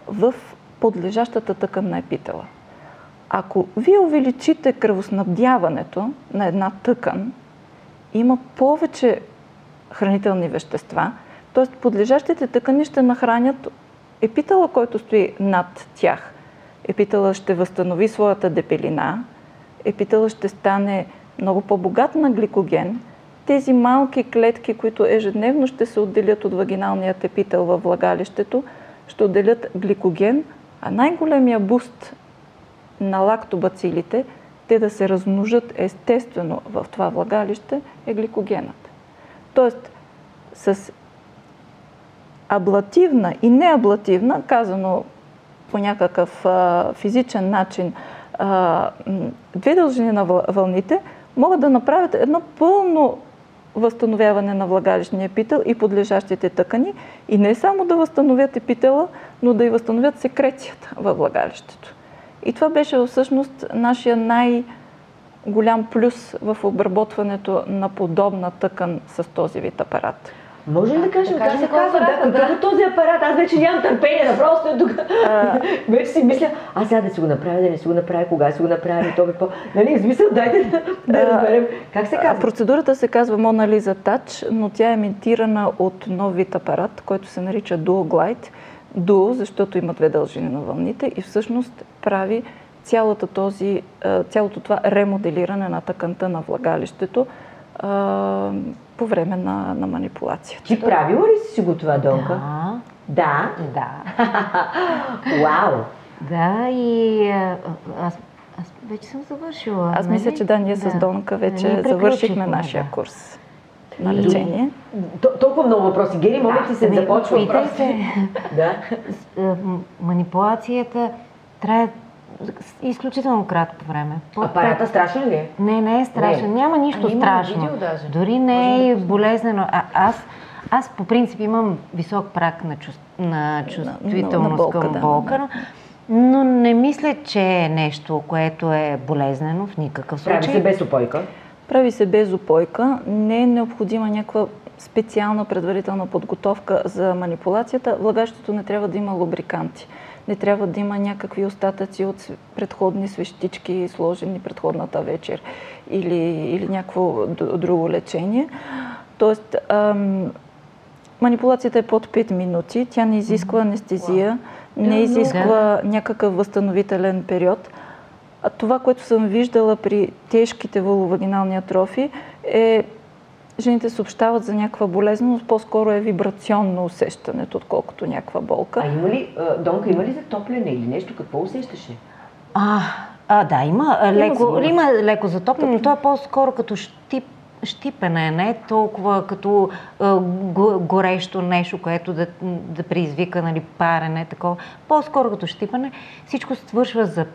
Speaker 3: в подлежащата тъкан на епителя. Ако вие увеличите кръвоснабдяването на една тъкан, има повече хранителни вещества, т.е. подлежащите тъкани ще нахранят епителя, който стои над тях. Епителът ще възстанови своята дебелина, епителът ще стане много по-богат на гликоген. Тези малки клетки, които ежедневно ще се отделят от вагиналният епител във влагалището, ще отделят гликоген, а най-големия буст на лактобацилите, те да се размножат естествено в това влагалище, е гликогенът. Тоест, с аблативна и неаблативна, казано по някакъв физичен начин, 2 дължини на вълните могат да направят едно пълно възстановяване на влагалищния епител и подлежащите тъкани и не само да възстановят епителя, но да и възстановят секрецията във влагалището. И това беше всъщност нашия най-голям плюс в обработването на подобна тъкан с този вид апарат.
Speaker 1: Може ли да кажем как се казва? Да, какъв е този апарат? Аз вече нямам търпение, направо стоя тук. Вече си мисля, сега да си го направя, да не си го направя, кога си го направя, то по... Нали, смисъл, дайте да разберем. Как се казва?
Speaker 3: Процедурата се казва Mona Lisa Touch, но тя е имитирана от нов вид апарат, който се нарича Dual Glide. Dual, защото има 2 дължини на вълните и всъщност прави цялото това ремоделиране на тъканта на влагалището по време на манипулацията.
Speaker 1: Ти правила ли си го това, Донка? Да.
Speaker 6: Да.
Speaker 1: Вау!
Speaker 6: Да, и аз вече съм завършила.
Speaker 3: Аз мисля, че да, ние с Донка вече завършихме нашия курс на лечение.
Speaker 1: Толкова много въпроси. Гери, моля ти се, започва въпроси.
Speaker 6: Манипулацията трябва изключително кратко време.
Speaker 1: Апарата страшен ли е?
Speaker 6: Не е страшен. Няма нищо страшно. Дори не е болезнено. Аз по принцип имам висок праг на чувствителност към болка, но не мисля, че е нещо, което е болезнено в никакъв случай.
Speaker 1: Прави се без упойка?
Speaker 3: Прави се без упойка. Не е необходима някаква специална предварителна подготовка за манипулацията. Влагалището не трябва да има лубриканти. Не трябва да има някакви остатъци от предходни свещички, сложени предходната вечер или някакво друго лечение. Тоест, манипулацията е под 5 минути, тя не изисква анестезия, не изисква някакъв възстановителен период. А това, което съм виждала при тежките вулвовагинални атрофии, е жените съобщават за някаква болезненост, по-скоро е вибрационно усещането, отколкото някаква болка.
Speaker 1: Донка, има ли затопляне или нещо? Какво усещаше?
Speaker 6: Да, има леко затопляне, но то е по-скоро като щипене, не е толкова като горещо нещо, което да предизвика, нали, парене, такова. По-скоро като щипане. Всичко свършва за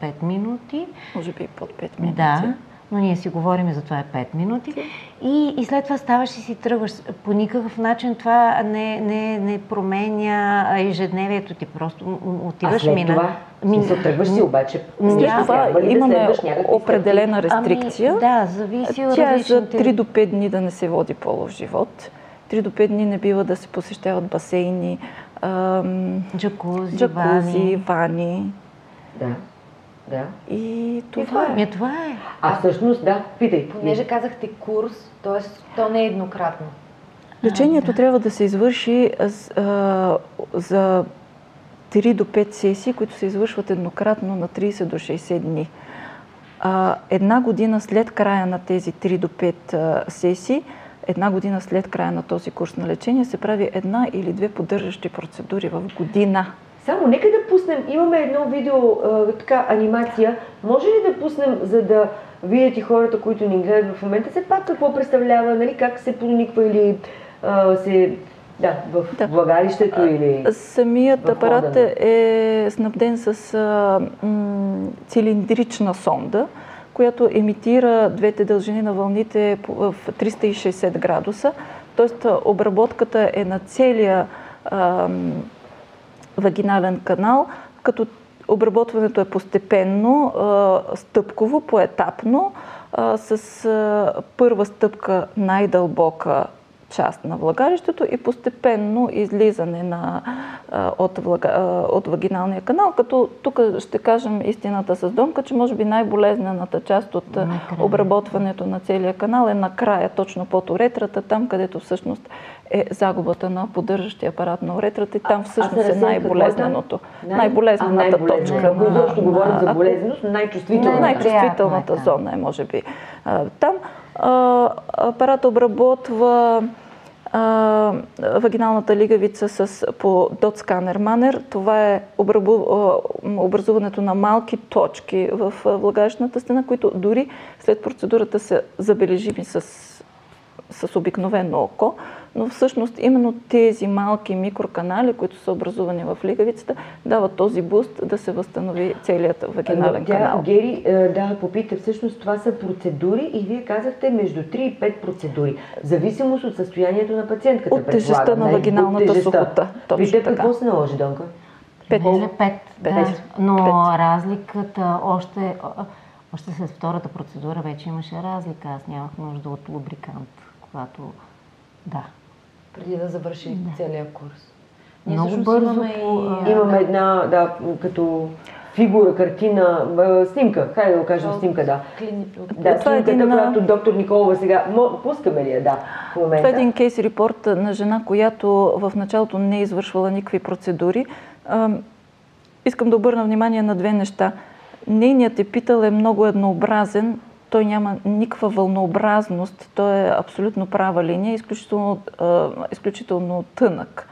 Speaker 6: 5 минути.
Speaker 3: Може би под 5 минути.
Speaker 6: Да. но ние си говорим за това 5 минути. И след това ставаш и си тръгваш. По никакъв начин това не променя ежедневието ти. Просто отиваш
Speaker 1: след това? Тръгваш си обаче.
Speaker 3: След това имаме определена рестрикция.
Speaker 6: Да, зависи от
Speaker 3: тя е за
Speaker 6: различните...
Speaker 3: 3 до 5 дни да не се води полов живот. 3 до 5 дни не бива да се посещават басейни, джакузи, вани.
Speaker 1: Да.
Speaker 3: И това е.
Speaker 6: Това е.
Speaker 1: А всъщност, да, питай.
Speaker 5: Понеже казахте курс, т.е. то не е еднократно.
Speaker 3: Лечението трябва да се извърши за 3 до 5 сесии, които се извършват еднократно на 30 до 60 дни. Една година след края на тези 3 до 5 сесии, една година след края на този курс на лечение, се прави 1 или 2 поддържащи процедури в година.
Speaker 1: Само нека да пуснем, имаме едно видео, така, анимация. Може ли да пуснем, за да видят и хората, които ни гледат в момента, все пак какво представлява, нали, как се прониква или в влагалището или
Speaker 3: самият апарат е снабден с цилиндрична сонда, която емитира двете дължини на вълните в 360 градуса. Тоест обработката е на целия вагинален канал, като обработването е постепенно, стъпково, поетапно, с първа стъпка най-дълбока част на влагалището и постепенно излизане от вагиналния канал, като тук ще кажем истината с Донка, че може би най-болезнената част от обработването на целия канал е накрая, точно под уретрата, там където всъщност е загубата на поддържащия апарат на уретрата и там всъщност е най-болезненото. Най-болезнената точка.
Speaker 1: Ако изобщо говорим за болезненост,
Speaker 3: най-чувствителната зона е, може би, там. Апарат обработва вагиналната лигавица по дот сканер манер. Това е образуването на малки точки в влагалищната стена, които дори след процедурата са забележими с обикновено око, но всъщност именно тези малки микроканали, които са образувани в лигавицата, дават този буст да се възстанови целият вагинален канал.
Speaker 1: Гери, попита, всъщност това са процедури и вие казахте между 3 и 5 процедури. В зависимост от състоянието на пациентката.
Speaker 3: От тежестта на вагиналната сухота.
Speaker 1: При теб какво се наложи, Донка?
Speaker 6: 5. Да. Но разликата още след втората процедура вече имаше разлика. Аз нямах нужда от лубрикант, когато... Да.
Speaker 5: Преди да завърши целият курс.
Speaker 6: Много бързо
Speaker 1: имаме една, като фигура, картина, снимка. Хайде да го кажем снимка, да. Снимката, която доктор Николова сега... Пускаме ли я, в момента?
Speaker 3: Това е един кейс репорт на жена, която в началото не е извършвала никакви процедури. Искам да обърна внимание на 2 неща. Нейният епител е много еднообразен, той няма никаква вълнообразност, той е абсолютно права линия, изключително тънък.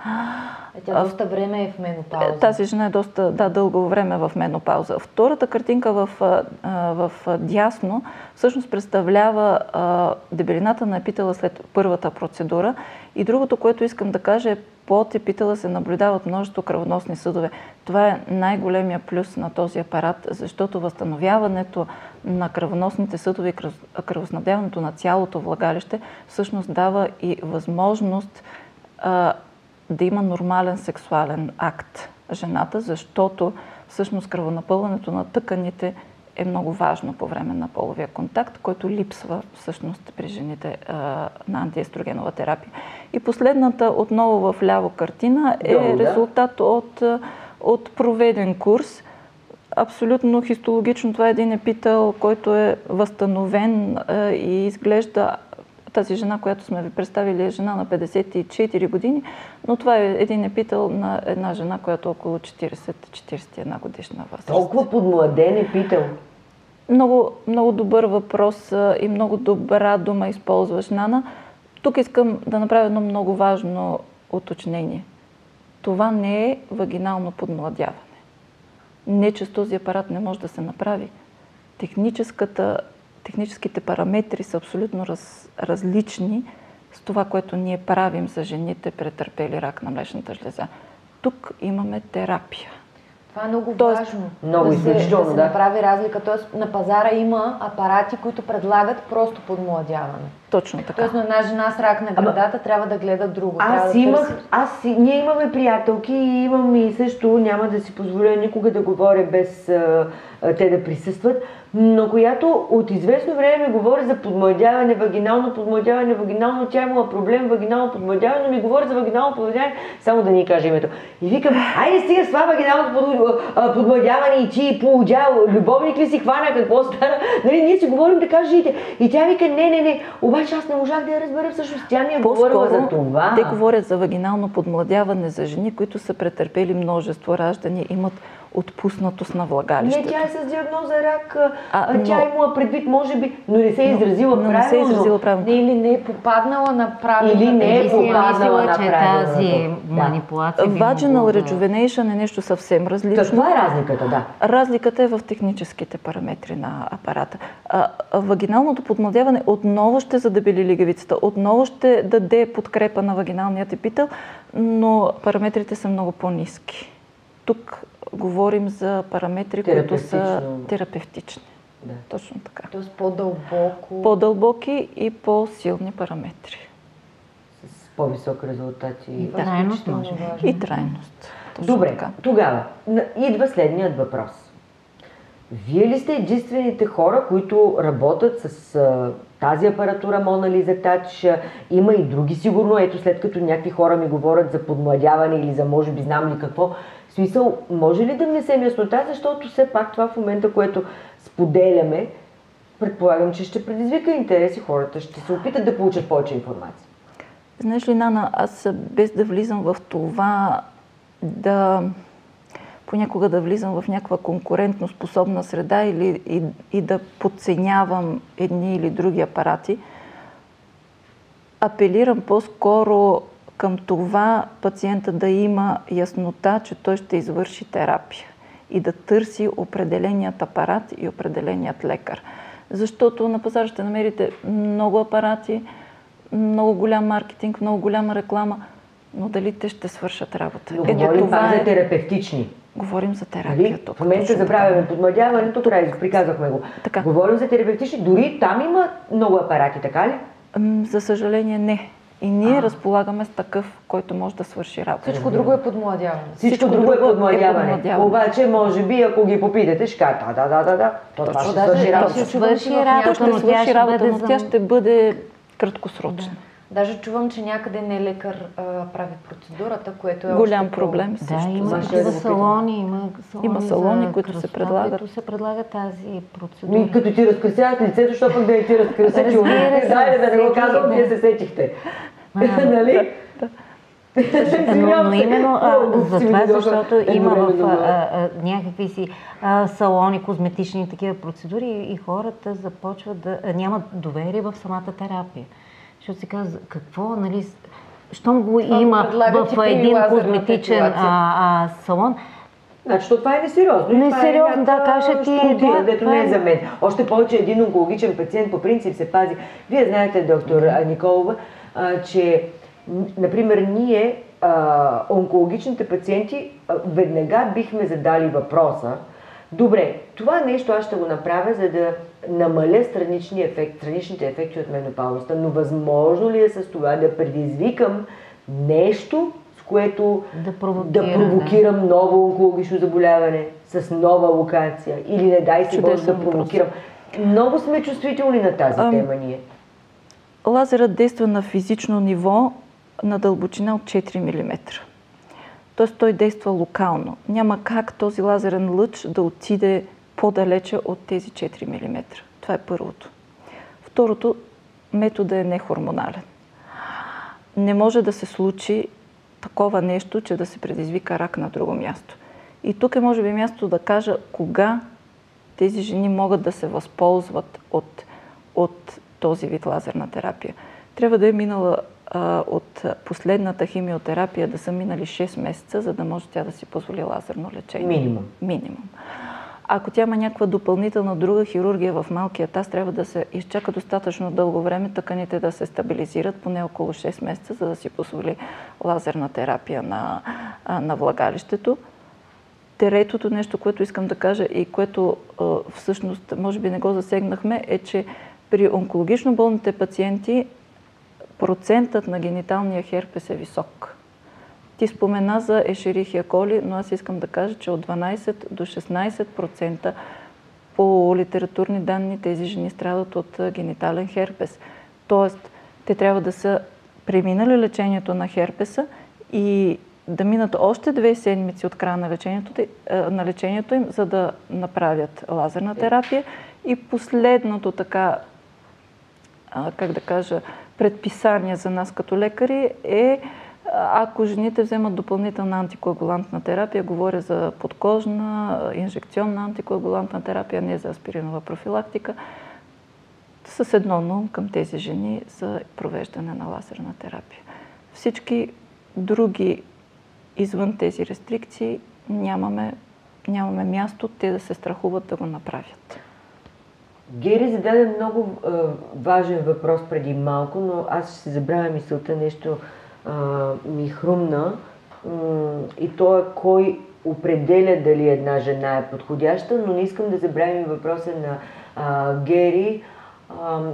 Speaker 5: Тя доста време е в менопауза.
Speaker 3: Тази жена е доста дълго време в менопауза. Втората картинка в дясно всъщност представлява дебелината на епитела след първата процедура. И другото, което искам да кажа е, под епитела се наблюдават множество кръвоносни съдове. Това е най-големия плюс на този апарат, защото възстановяването на кръвоносните съдове и кръвоснабдяването на цялото влагалище всъщност дава и възможност да има нормален сексуален акт жената, защото всъщност кръвонапълването на тъканите е много важно по време на половия контакт, който липсва всъщност при жените на антиестрогенова терапия. И последната, отново в ляво картина, е резултат от проведен курс. Абсолютно хистологично това е един епител, който е възстановен и изглежда... Тази жена, която сме ви представили, е жена на 54 години, но това е един епител на една жена, която е около 40-41 годишна възраст.
Speaker 1: Толкова подмладен епител?
Speaker 3: Много добър въпрос и много добра дума използваш, Нана. Тук искам да направя едно много важно уточнение. Това не е вагинално подмладяване. Не, че с този апарат не може да се направи. Техническите параметри са абсолютно различни с това, което ние правим за жените, претърпели рак на млечната жлеза. Тук имаме терапия.
Speaker 5: Това е много
Speaker 3: Тоест,
Speaker 5: важно.
Speaker 1: много
Speaker 5: да
Speaker 1: изключително,
Speaker 5: се
Speaker 1: да.
Speaker 5: направи разлика. Тоест на пазара има апарати, които предлагат просто подмладяване.
Speaker 3: Точно така.
Speaker 5: Тоест на една жена с рак на гърдата трябва да гледа друго. Трябва
Speaker 1: Ние имаме приятелки и имам и също, няма да си позволя никога да говоря без те да присъстват, но която от известно време ми говори за подмладяване, вагинално, тя имала проблем, вагинално подмладяване, но ми говори за вагинално подмладяване, само да ни каже името. И викам, айде стига с това вагинално подмладяване и ти полудял, любовник ли си хвана, какво стана? Нали, ние си говорим така жените. И тя вика, не, обаче аз не можах да я разбера всъщност, тя ми е говорила за това.
Speaker 3: Те говорят за вагинално подмладяване за жени, които са претърпели множество раждания, имат отпуснатост на влагалището.
Speaker 1: Не, тя е с диагноза рак, тя имала предвид, може би, но не се е изразила правилно.
Speaker 3: Не се е изразила правилно.
Speaker 5: Или не е попаднала на правилната.
Speaker 1: Или не е попаднала на
Speaker 6: че тази манипулация
Speaker 3: Vaginal rejuvenation е нещо съвсем различно.
Speaker 1: Каква е разликата, да?
Speaker 3: Разликата е в техническите параметри на апарата. Вагиналното подмладяване отново ще задебели лигавицата, отново ще даде подкрепа на вагиналния епител, но параметрите са много по-ниски. Тук говорим за параметри, които са терапевтични.
Speaker 1: Да.
Speaker 3: Точно така.
Speaker 5: Тоест по-дълбоко.
Speaker 3: По-дълбоки и по-силни параметри.
Speaker 1: С по-високи резултати.
Speaker 5: И трайност може.
Speaker 3: И трайност. Точно
Speaker 1: Добре,
Speaker 3: така.
Speaker 1: тогава идва следният въпрос. Вие ли сте единствените хора, които работят с тази апаратура Mona Lisa Touch? Има и други сигурно, ето след като някакви хора ми говорят за подмладяване или за може би знам ли какво. В смисъл, може ли да внесем яснота, защото все пак това в момента, което споделяме, предполагам, че ще предизвика интерес и хората ще се опитат да получат повече информация.
Speaker 3: Знаеш ли, Нана, аз без да влизам в това понякога да влизам в някаква конкурентно способна среда и да подценявам едни или други апарати, апелирам по-скоро към това пациента да има яснота, че той ще извърши терапия и да търси определеният апарат и определеният лекар. Защото на пазара ще намерите много апарати, много голям маркетинг, много голяма реклама, но дали те ще свършат работа?
Speaker 1: Но говорим пак за терапевтични.
Speaker 3: Говорим за терапия.
Speaker 1: В момента забравяме подмладяването, приказахме го.
Speaker 3: Така.
Speaker 1: Говорим за терапевтични, дори там има много апарати, така ли?
Speaker 3: За съжаление не. И ние разполагаме с такъв, който може да свърши работа.
Speaker 5: Всичко друго е подмладяване.
Speaker 1: Всичко друго е подмладяване. Обаче, може би, ако ги попитате, ще кажат, да. Това ще свърши работа.
Speaker 3: Ще свърши работа, но тя ще бъде краткосрочна.
Speaker 5: Даже чувам, че някъде не лекар прави процедурата, което е
Speaker 3: голям проблем.
Speaker 6: Да, има салони,
Speaker 3: има салони, които се предлагат.
Speaker 6: Които се предлага тази процедура.
Speaker 1: Като ти разкрасяват лицето, защото пък да не ти разкрасят. Да не го казвам, вие се сетихте. Нали?
Speaker 6: Но именно за това, защото има в някакви си салони, козметични такива процедури и хората започват да нямат доверие в самата терапия. Защото си казва, какво, нали, щом го има в един козметичен салон.
Speaker 1: Значи, това е несериозно.
Speaker 6: Несериозно, да, каже ти.
Speaker 1: Дето не е за мен. Още повече един онкологичен пациент по принцип се пази. Вие знаете, доктор Николова, че, например, ние, онкологичните пациенти, веднага бихме задали въпроса: добре, това нещо аз ще го направя, за да намаля страничните ефекти от менопаузата, но възможно ли е с това да предизвикам нещо, с което да провокирам ново онкологично заболяване с нова локация? Или не дай се Боже да провокирам? Много сме чувствителни на тази тема ние.
Speaker 3: Лазерът действа на физично ниво на дълбочина от 4 мм. Тоест той действа локално. Няма как този лазерен лъч да отиде по-далече от тези 4 мм. Това е първото. Второто, методът е нехормонален. Не може да се случи такова нещо, че да се предизвика рак на друго място. И тук е може би място да кажа кога тези жени могат да се възползват от този вид лазерна терапия. Трябва да е минала от последната химиотерапия, да са минали 6 месеца, за да може тя да си позволи лазерно лечение. Минимум. Ако тя има някаква допълнителна друга хирургия в малкия таз, трябва да се изчака достатъчно дълго време тъканите да се стабилизират, поне около 6 месеца, за да си позволи лазерна терапия на влагалището. Третото нещо, което искам да кажа и което всъщност може би не го засегнахме, е, че при онкологично болните пациенти процентът на гениталния херпес е висок. Ти спомена за Ешерихия коли, но аз искам да кажа, че от 12 до 16% по литературни данни тези жени страдат от генитален херпес. Тоест, те трябва да са преминали лечението на херпеса и да минат още 2 седмици от края на лечението им, за да направят лазерна терапия. И последното така, как да кажа, предписание за нас като лекари е, ако жените вземат допълнителна антикоагулантна терапия, говоря за подкожна, инжекционна антикоагулантна терапия, не за аспиринова профилактика, с едно но към тези жени за провеждане на лазерна терапия. Всички други извън тези рестрикции нямаме място те да се страхуват да го направят.
Speaker 1: Гери зададе много важен въпрос преди малко, но аз ще се забравя мисълта, нещо ми хрумна. И то е кой определя дали една жена е подходяща, но не искам да забравим въпроса на Гери,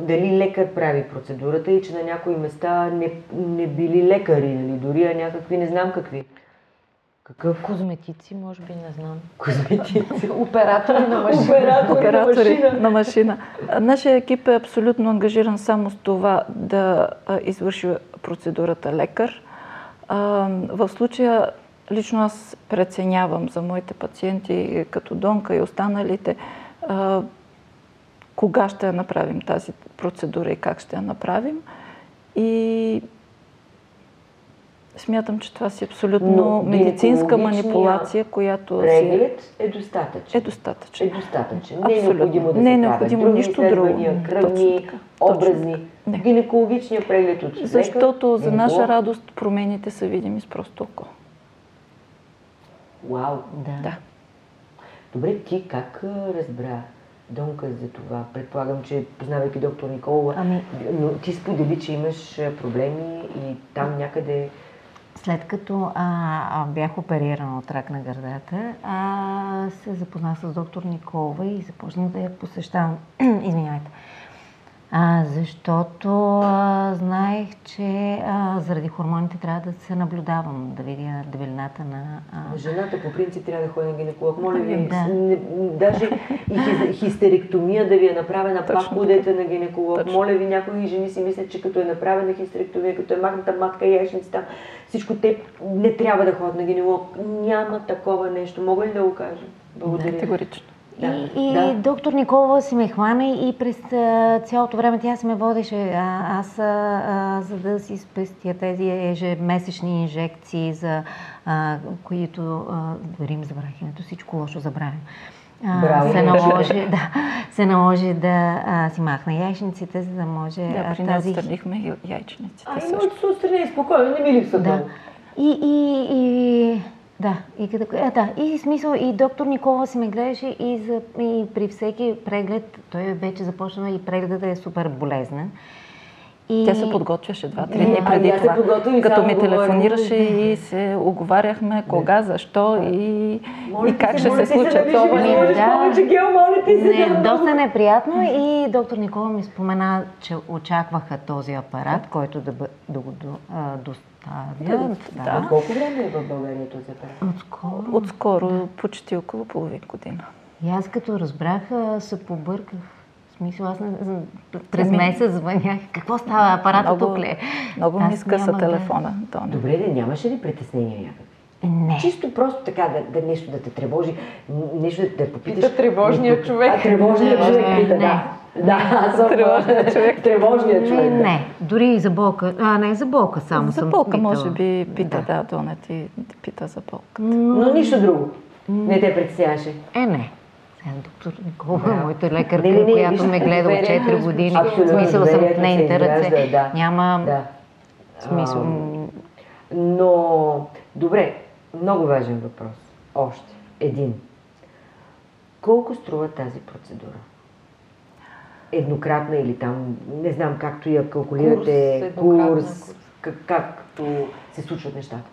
Speaker 1: дали лекар прави процедурата и че на някои места не били лекари, нали, дори а някакви не знам какви.
Speaker 5: Какъв? Козметици, може би, не знам.
Speaker 1: Козметици.
Speaker 5: Оператори на машина.
Speaker 3: Оператори на машина. Нашия екип е абсолютно ангажиран само с това да извърши процедурата лекар. В случая лично аз преценявам за моите пациенти, като Донка и останалите, кога ще я направим тази процедура и как ще я направим. И смятам, че това си абсолютно медицинска манипулация, която
Speaker 1: преглед е достатъчен.
Speaker 3: Е достатъчен.
Speaker 1: Не е необходимо да
Speaker 3: не е
Speaker 1: се
Speaker 3: необходимо
Speaker 1: правят
Speaker 3: нищо
Speaker 1: други
Speaker 3: друго.
Speaker 1: изследвания, кръвни, образни. Гинекологичният преглед от човека.
Speaker 3: Защото за наша радост промените са видими с просто око.
Speaker 1: Вау!
Speaker 3: Да.
Speaker 1: Добре, ти как разбра, Донка, за това? Предполагам, че познавайки доктор Николова, но ти сподели, че имаш проблеми и там някъде...
Speaker 6: След като бях оперирана от рак на гърдата, се запознах с доктор Николова и започнах да я посещавам. Извинявайте. Защото знаех, че заради хормоните трябва да се наблюдавам, да видя дебелината на...
Speaker 1: Жената по принцип трябва да ходи на гинеколог. Моля ви, даже и хистеректомия да ви е направена, пак ходете на гинеколог. Моля ви, някои жени си мислят, че като е направена хистеректомия, като е махната матка и яйчницата, всичко те не трябва да ходят на гинеколог. Няма такова нещо. Мога ли да го кажа? Благодаря.
Speaker 3: Категорично.
Speaker 6: И доктор Николова си ме хвана и през цялото време тя си ме водеше. Аз, за да си спестя тези ежемесечни инжекции, за които дори им забравих името, всичко лошо забравям. Се наложи да си махна яйчниците, за да може
Speaker 3: при нас отстранихме яйчниците.
Speaker 1: Може да се отстрани спокойно, не ми липсва.
Speaker 6: Да. И смисъл, и доктор Никола си ме гледаше и при всеки преглед, той вече започна и прегледът да е супер болезнен.
Speaker 3: Тя се подготвяше 2-3 дни преди това, като ми телефонираше и се оговаряхме кога, защо и как ще се случат.
Speaker 6: Доста неприятно и доктор Никола ми спомена, че очакваха този апарат, който да го доставя.
Speaker 1: От колко време е в България този апарат?
Speaker 3: Отскоро, почти около половин година.
Speaker 6: И аз като разбрах, се побърках. В смисъл, аз през месец звънях. Какво става? Апарата тук ли е?
Speaker 3: Много ми скъса телефона.
Speaker 1: Добре, нямаше ли притеснения някакви?
Speaker 6: Не.
Speaker 1: Чисто просто така, нещо да те тревожи, нещо да те попиташ.
Speaker 5: Пита тревожния човек.
Speaker 1: Тревожният човек пита, тревожният човек.
Speaker 6: Не, дори и за болка. Не за болка само
Speaker 3: за болка може би пита, Донет и пита за болка.
Speaker 1: Но нищо друго не те притесняваше?
Speaker 6: Не. Доктор Николова, моята лекарка, която ме гледа от 4 години. Смисъл съм в нейните ръце. Няма смисъл.
Speaker 1: Но, добре, много важен въпрос. Още един. Колко струва тази процедура? Еднократна или там, не знам както я калкулирате, курс, както се случват нещата?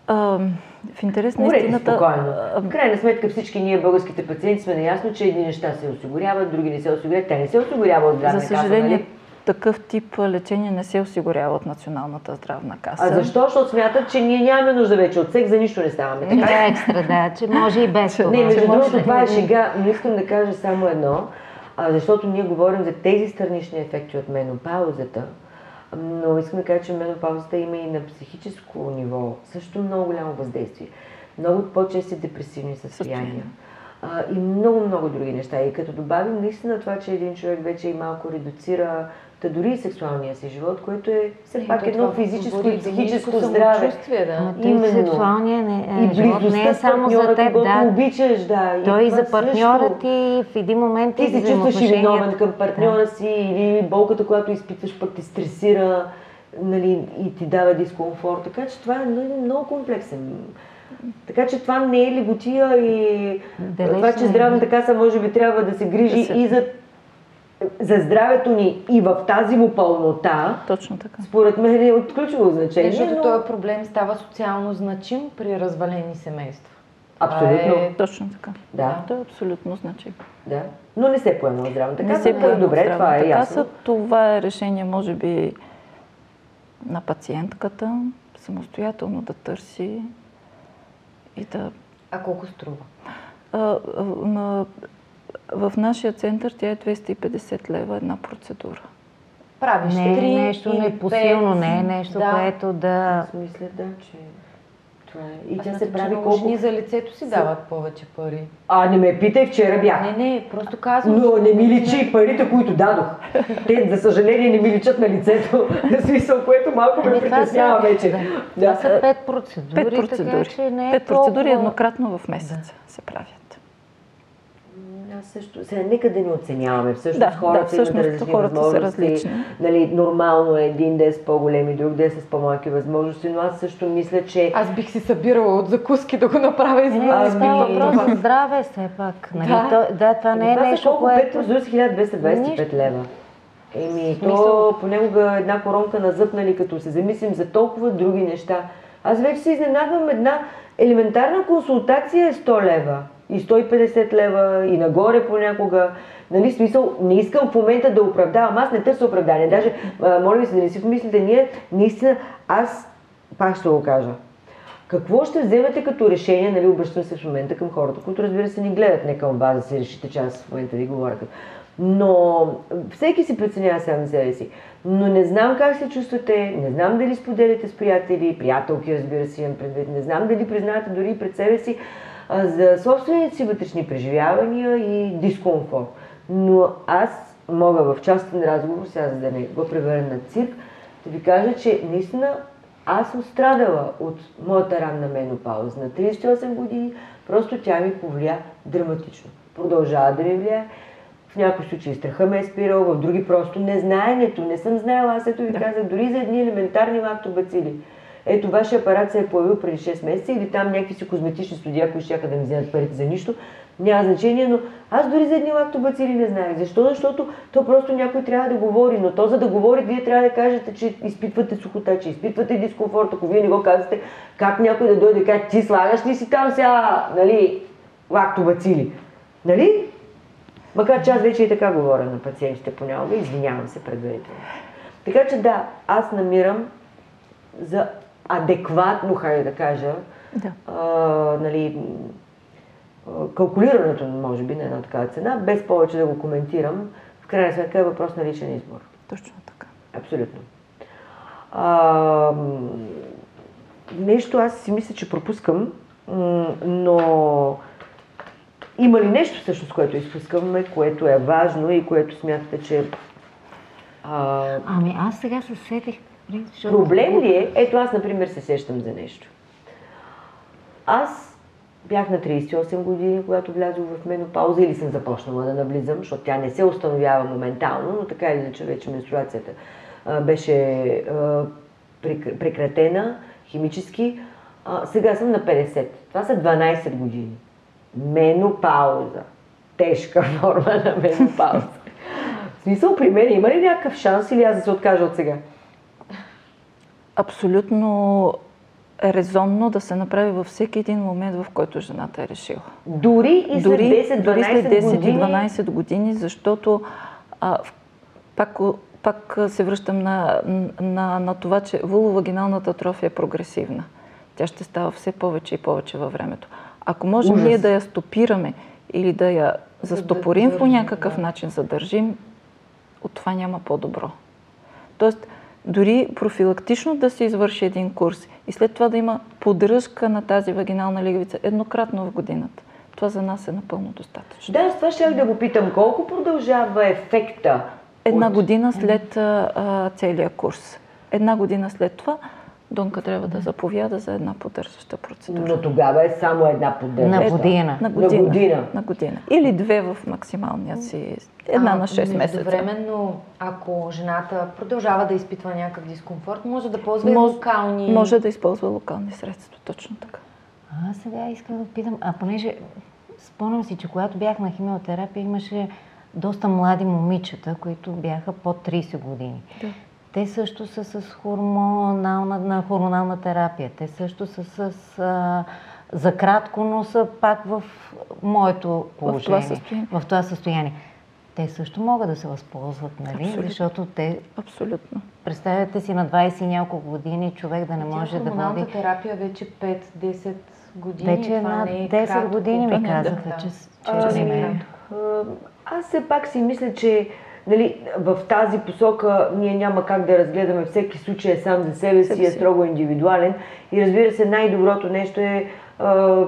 Speaker 3: В интерес на
Speaker 1: Говорете
Speaker 3: истината...
Speaker 1: спокойно. В крайна сметка всички ние, българските пациенти, сме наясно, че едни неща се осигуряват, други не се осигуряват. Те не се осигуряват от здравна
Speaker 3: За
Speaker 1: каса,
Speaker 3: съжаление,
Speaker 1: нали?
Speaker 3: такъв тип лечение не се осигурява от Националната здравна каса.
Speaker 1: А защо? Защото смятат, че ние нямаме нужда вече от секс, за нищо не ставаме. Така?
Speaker 6: Да, екстра, да, че може и без това.
Speaker 1: Не, между
Speaker 3: може
Speaker 1: другото,
Speaker 3: да
Speaker 1: това е
Speaker 3: не.
Speaker 1: шега, но искам да кажа само едно, защото ние говорим за тези странични ефекти от менопаузата, но искам да кажа, че менопаузата има и на психическо ниво също много голямо въздействие. Много по-чести депресивни състояния. И много други неща. И като добавим наистина това, че един човек вече и малко редуцира дори и сексуалния си живот, което е все пак едно физическо и психическо здраве.
Speaker 5: Да.
Speaker 6: Именно. Сексуалния живот не е само за теб,
Speaker 1: да. Обичаш, да.
Speaker 6: Той и за партньора ти в един момент
Speaker 1: ти се чувстваш и виновен към партньора си, или болката, която изпитваш, пък те стресира, нали, и ти дава дискомфорт. Така че това е много комплексен. Така че това не е лиготия и това, че здравната каса може би трябва да се грижи и за здравето ни и в тази му пълнота.
Speaker 3: Точно така.
Speaker 1: Според мен е от ключово значение.
Speaker 5: Защото този проблем става социално значим при развалени семейства.
Speaker 1: Абсолютно.
Speaker 3: Точно така.
Speaker 1: Да.
Speaker 3: Това е абсолютно значимо.
Speaker 1: Да. Но не се поема от здравната каса.
Speaker 3: Не се поема
Speaker 1: добре,
Speaker 3: от
Speaker 1: това е ясно.
Speaker 3: Това е решение, може би, на пациентката, самостоятелно да търси и да...
Speaker 5: А колко струва?
Speaker 3: В нашия център тя е 250 лева една процедура.
Speaker 5: Правиш
Speaker 6: не е
Speaker 5: 3
Speaker 6: нещо
Speaker 5: или
Speaker 6: непосилно,
Speaker 5: 5,
Speaker 6: не е нещо, което да...
Speaker 1: Аз мисля, да, че това е. И
Speaker 5: Аз
Speaker 1: тя
Speaker 5: мисля,
Speaker 1: се прави
Speaker 5: че
Speaker 1: колко...
Speaker 5: жени за лицето си дават повече пари.
Speaker 1: Не ме питай, вчера бях.
Speaker 5: Не, просто казвам.
Speaker 1: Но не ми личи парите, които дадох. Те, за съжаление, не ми личат на лицето. В смисъл, което малко ме притеснява вече.
Speaker 6: Това са 5 процедури,
Speaker 3: 5 процедури.
Speaker 6: така че не е
Speaker 3: 5 процедури
Speaker 6: толкова...
Speaker 3: еднократно в месеца се правят.
Speaker 1: Аз също. Сега, нека да ни оценяваме. Всъщност хората имат различни възможности. Нали, нормално е един да е с по-големи, друг да е с по-малки възможности, но аз също мисля, че...
Speaker 5: Аз бих си събирала от закуски да го направя
Speaker 6: Не, става въпрос за здраве все пак. Нали? Това не е нещо, което...
Speaker 1: Това са колко 1225 лева. То понякога една коронка на зъб, нали, като се замислим за толкова други неща. Аз вече се изненадвам, една елементарна консултация е 100 лева. И 150 лева, и нагоре понякога. Нали, смисъл, не искам в момента да оправдавам, аз не търся оправдание. Даже, моля ви се да не си помислите, ние наистина, аз пак ще го кажа. Какво ще вземете като решение, нали, обръщам се в момента към хората, които разбира се ни гледат, не към вас да си решите, че аз в момента ви говоря. Но всеки си преценява сам за себе си. Но не знам как се чувствате, не знам дали споделите с приятелки, разбира се, имам предвид, не знам дали признавате дори и пред себе си за собствените си вътрешни преживявания и дискомфорт. Но аз мога в частен разговор, сега за да не го превърна на цирк, да ви кажа, че наистина аз съм страдала от моята ранна менопауза. На 38 години просто тя ми повлия драматично. Продължава да ми влияе. В някои случаи страха ме е спирал, в други просто незнаенето. Не съм знаела, аз ето ви казах, дори за едни елементарни лактобацили. Ето, вашия апарат се е появил преди 6 месеца или там някакви си козметични студия, които щяха да ми вземат парите за нищо. Няма значение, но аз дори за едни лактобацили не знаех. Защо? Защото то просто някой трябва да говори, но то за да говори, вие трябва да кажете, че изпитвате сухота, че изпитвате дискомфорт. Ако вие не го казвате, как някой да дойде и каже, ти слагаш ли си там сега, нали, лактобацили? Нали? Макар че аз вече и така говоря на пациентите понякога, извинявам се предварително. Така че да, аз намирам за адекватно, хайде да кажа, нали, калкулирането, може би, на една такава цена, без повече да го коментирам, в крайна сметка е въпрос на личен избор.
Speaker 3: Точно така.
Speaker 1: Абсолютно. Нещо аз си мисля, че пропускам, но има ли нещо всъщност, което изпускаме, което е важно и което смятате, че...
Speaker 6: Аз сега се сетих.
Speaker 1: Проблем ли е? Ето аз, например, се сещам за нещо. Аз бях на 38 години, когато влязох в менопауза или съм започнала да навлизам, защото тя не се установява моментално, но така или иначе вече менструацията беше прекратена химически. Сега съм на 50. Това са 12 години. Менопауза. Тежка форма на менопауза. В смисъл, при мен има ли някакъв шанс или аз да се откажа от сега?
Speaker 3: Абсолютно е резонно да се направи във всеки един момент, в който жената е решила.
Speaker 1: Дори и след
Speaker 3: 10-12 години, защото пак се връщам на това, че вулвовагиналната атрофия е прогресивна. Тя ще става все повече и повече във времето. Ако можем ние да я стопираме или да я застопорим по някакъв начин, задържим, от това няма по-добро. Тоест, дори профилактично да се извърши един курс и след това да има поддръжка на тази вагинална лигавица еднократно в годината, това за нас е напълно достатъчно.
Speaker 1: Да, с това ще да го питам. Колко продължава ефекта?
Speaker 3: Една година след целия курс. Една година след това Донка трябва да заповяда за една поддържаща процедура.
Speaker 1: Но тогава е само една поддържаща.
Speaker 3: На година. Или две в максималния си. Една на 6 месеца.
Speaker 5: Междувременно, ако жената продължава да изпитва някакъв дискомфорт, може да ползва и локални...
Speaker 3: Може да използва локални средства, точно така.
Speaker 6: Сега искам да питам, понеже спомням си, че когато бях на химиотерапия, имаше доста млади момичета, които бяха под 30 години. Да. Те също са с хормонална терапия. Те също са с за кратко, но са пак в моето положение. В това състояние. Те също могат да се възползват, нали?
Speaker 3: Абсолютно.
Speaker 6: Защото те...
Speaker 3: Абсолютно.
Speaker 6: Представете си на 20 и няколко години човек да не може да води...
Speaker 5: Хормоналната терапия вече 5-10 години.
Speaker 6: Вече над 10 години ми казаха, че не е.
Speaker 1: Аз все пак си мисля, че в тази посока ние няма как да разгледаме всеки случай сам за себе си, е строго индивидуален. И разбира се, най-доброто нещо е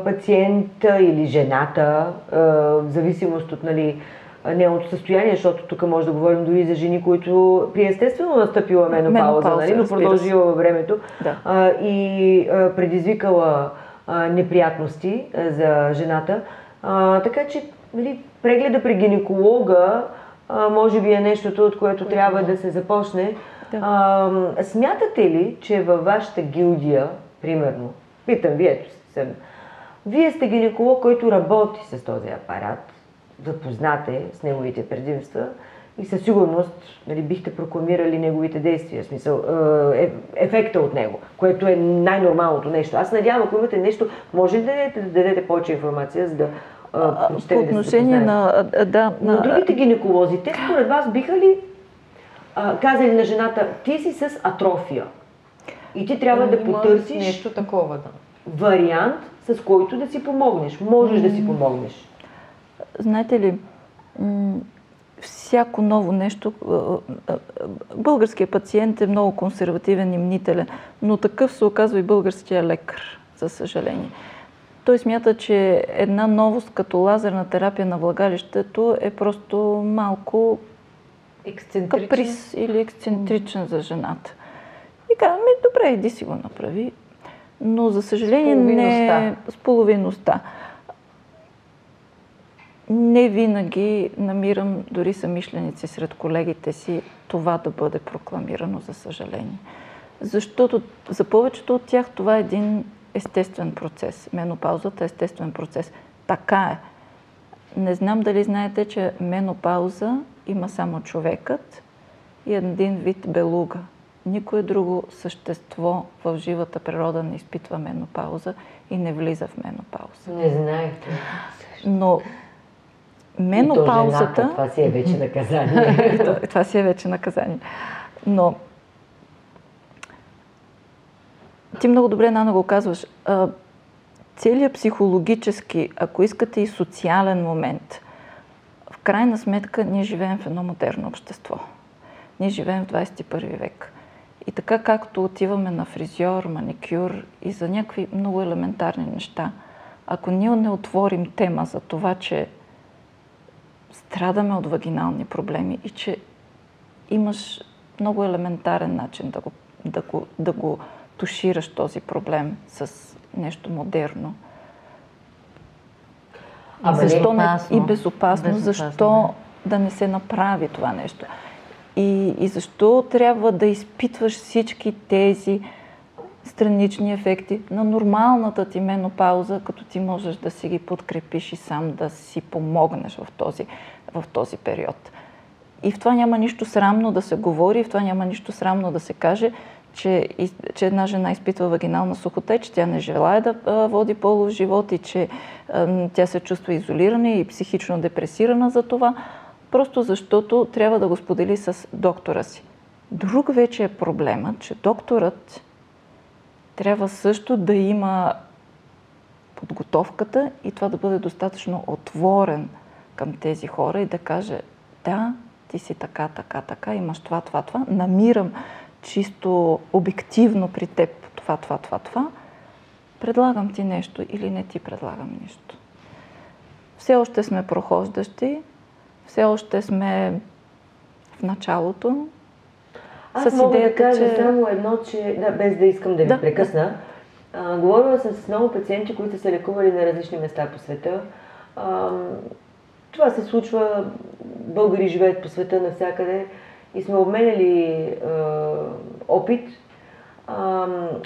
Speaker 1: пациента или жената, в зависимост от нейното състояние, защото тук може да говорим дори за жени, които при естествено настъпила менопауза, но продължила във времето и предизвикала неприятности за жената. Така че прегледа при гинеколога може би е нещото, от което трябва да се започне. Да. Смятате ли, че във вашата гилдия, примерно, питам ви, вие сте гинеколог, който работи с този апарат, запознате с неговите предимства и със сигурност бихте прокламирали неговите действия, в смисъл ефекта от него, което е най-нормалното нещо. Аз надявам, ако имате нещо, може да дадете повече информация, за да
Speaker 3: по отношение на
Speaker 1: другите гинеколози, те според вас биха ли казали на жената, ти си с атрофия и ти трябва да потърсиш
Speaker 5: нещо такова,
Speaker 1: вариант, с който да си помогнеш. Можеш да си помогнеш.
Speaker 3: Знаете ли, всяко ново нещо, българският пациент е много консервативен и мнителен, но такъв се оказва и българския лекар, за съжаление. Той смята, че една новост като лазерна терапия на влагалището е просто малко каприз или ексцентричен за жената. И казваме, добре, иди си го направи. Но за съжаление с половиността. Не винаги намирам дори съмишленици сред колегите си това да бъде прокламирано, за съжаление. Защото за повечето от тях това е един естествен процес. Менопаузата е естествен процес. Така е. Не знам дали знаете, че менопауза има само човекът и един вид белуга. Никое друго същество в живата природа не изпитва менопауза и не влиза в менопауза.
Speaker 1: Не знаех.
Speaker 3: Но менопаузата...
Speaker 1: И то жената, това си е вече наказание.
Speaker 3: Това си е вече наказание. Но ти много добре, Нана, го казваш. Целият психологически, ако искате и социален момент, в крайна сметка ние живеем в едно модерно общество. Ние живеем в 21 век. И така както отиваме на фризьор, маникюр и за някакви много елементарни неща, ако ние не отворим тема за това, че страдаме от вагинални проблеми и че имаш много елементарен начин да го тушираш този проблем с нещо модерно. И безопасно, защо да не се направи това нещо? И защо трябва да изпитваш всички тези странични ефекти на нормалната ти менопауза, като ти можеш да си ги подкрепиш и сам да си помогнеш в този период. И в това няма нищо срамно да се говори, в това няма нищо срамно да се каже, че една жена изпитва вагинална сухота и че тя не желае да води полов живот и че тя се чувства изолирана и психично депресирана за това, просто защото трябва да го сподели с доктора си. Друг вече е проблема, че докторът трябва също да има подготовката и това да бъде достатъчно отворен към тези хора и да каже: да, ти си така, имаш това, намирам чисто обективно при теб това, предлагам ти нещо или не ти предлагам нещо. Все още сме прохождащи, все още сме в началото.
Speaker 1: Аз мога да кажа само едно, че, без да искам да ви прекъсна, говорила съм с много пациенти, които са лекували на различни места по света. Това се случва, българи живеят по света навсякъде и сме обменяли опит.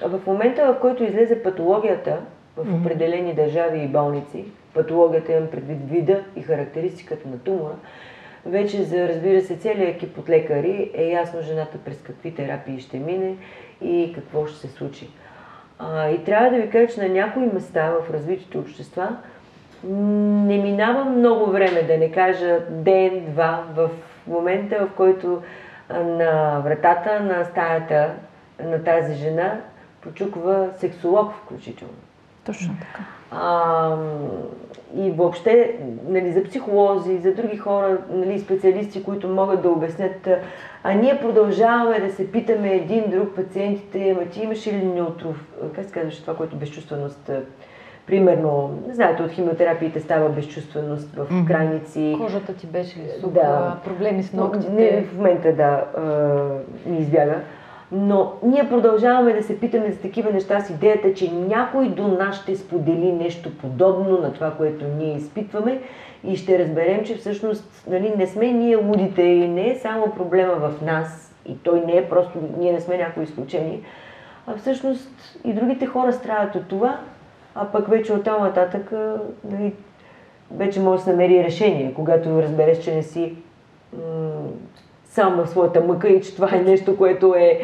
Speaker 1: В момента, в който излезе патологията в определени държави и болници, патологията имам предвид вида и характеристиката на тумора, вече за, разбира се, целият екип от лекари е ясно жената през какви терапии ще мине и какво ще се случи. И трябва да ви кажа, че на някои места в развитите общества не минава много време, да не кажа ден, два, в момента, в който на вратата на стаята на тази жена почуква сексолог включително.
Speaker 3: Точно така.
Speaker 1: И въобще, нали, за психолози, за други хора, нали, специалисти, които могат да обяснят, ние продължаваме да се питаме един друг пациентите: ти имаш ли неутроф, как се казваше това, което безчувственост, примерно, не знаете, от химиотерапиите става безчувственост в крайници.
Speaker 5: Кожата ти беше ли суха, проблеми с ногтите?
Speaker 1: В момента ни избяга. Но ние продължаваме да се питаме за такива неща с идеята, че някой до нас ще сподели нещо подобно на това, което ние изпитваме и ще разберем, че всъщност, нали, не сме ние лудите и не е само проблема в нас и той не е просто, ние не сме някои изключение, а всъщност и другите хора страдат от това, а пък вече оттам нататък, нали, вече може да се намери решение, когато разбереш, че не си сам в своята мъка и че това е нещо, което е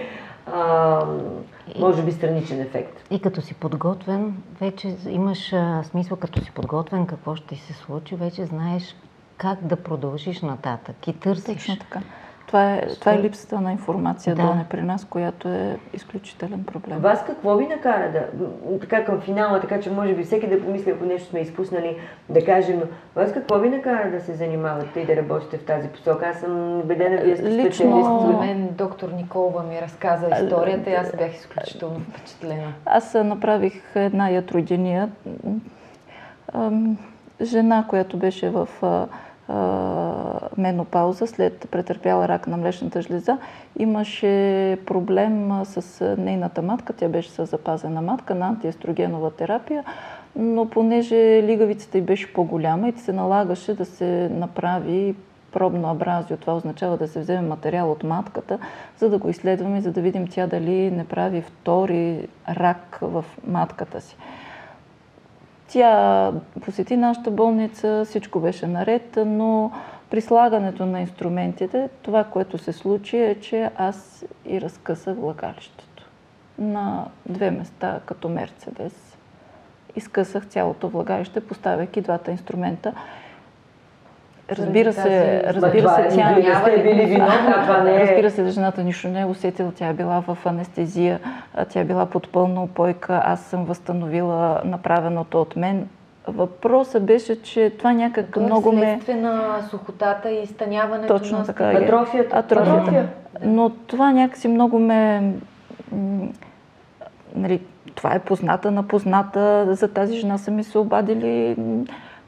Speaker 1: може би страничен ефект.
Speaker 6: И като си подготвен, вече имаш смисъл, като си подготвен какво ще се случи, вече знаеш как да продължиш нататък и търсиш.
Speaker 3: Точно така. Това е липсата на информация долу при нас, която е изключителен проблем.
Speaker 1: Вас какво ви накара така към финала, така че може би всеки да помисли, ако нещо сме изпуснали, да кажем, вас какво ви накара да се занимавате и да работите в тази посока? Аз съм убедена, вие сте специалист.
Speaker 5: За мен доктор Николова ми разказа историята и аз бях изключително впечатлена.
Speaker 3: Аз направих една ятрогения. Жена, която беше в менопауза, след претърпяла рак на млечната жлеза, имаше проблем с нейната матка. Тя беше с запазена матка на антиестрогенова терапия, но понеже лигавицата й беше по-голяма и се налагаше да се направи пробно абразио. Това означава да се вземе материал от матката, за да го изследваме, за да видим тя дали не прави втори рак в матката си. Тя посети нашата болница, всичко беше наред, но при слагането на инструментите, това, което се случи, е, че аз и разкъсах влагалището. На 2 места, като Мерцедес. Изкъсах цялото влагалище, поставяйки двата инструмента. Разбира се, тя жената нищо не е усетила, тя е била в анестезия, тя е била под пълна упойка, аз съм възстановила направеното от мен. Въпросът беше, че това някак много ме...
Speaker 5: Следствие на сухотата и изтъняването
Speaker 3: точно
Speaker 5: на
Speaker 3: така,
Speaker 1: атрофията.
Speaker 3: Но това някакси много ме... Нали, това е позната на позната, за тази жена са ми се обадили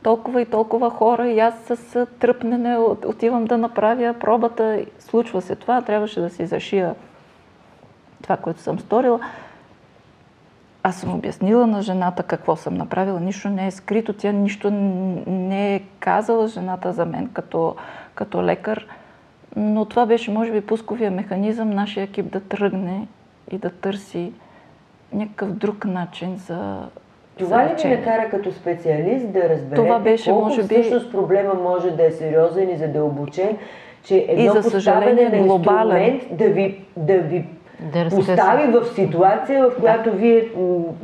Speaker 3: толкова и толкова хора и аз с тръпнене отивам да направя пробата. Случва се това, трябваше да си зашия това, което съм сторила. Аз съм обяснила на жената какво съм направила, нищо не е скрито, тя нищо не е казала жената за мен като лекар, но това беше може би пусковия механизъм нашия екип да тръгне и да търси някакъв друг начин за
Speaker 1: това ли ви накара като специалист да разберете
Speaker 3: това беше,
Speaker 1: колко
Speaker 3: може би,
Speaker 1: всъщност проблема може да е сериозен и задълбочен, че едно
Speaker 3: за
Speaker 1: поставяне на
Speaker 3: глобален
Speaker 1: инструмент
Speaker 6: Да
Speaker 1: постави в ситуация, в която вие,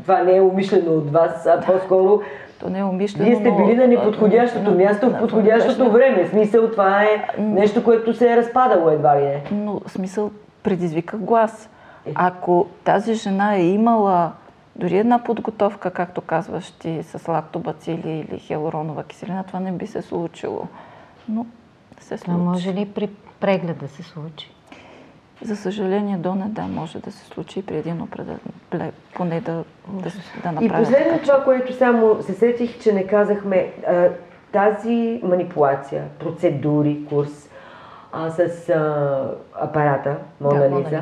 Speaker 1: това не е умишлено от вас, а по-скоро
Speaker 3: то не е умишлено,
Speaker 1: вие сте били на неподходящото място в подходящото време. В смисъл, това е нещо, което се е разпадало едва ли не.
Speaker 3: Но смисъл предизвика глас. Ако тази жена е имала дори една подготовка, както казваш ти, с лактобацили или хиалуронова киселина, това не би се случило. Но се случи.
Speaker 6: А може ли при преглед да се случи?
Speaker 3: За съжаление, може да се случи при един определен, поне да направя.
Speaker 1: И последно това, което само се сетих, че не казахме, тази манипулация, процедури, курс с апарата Мона Лиза,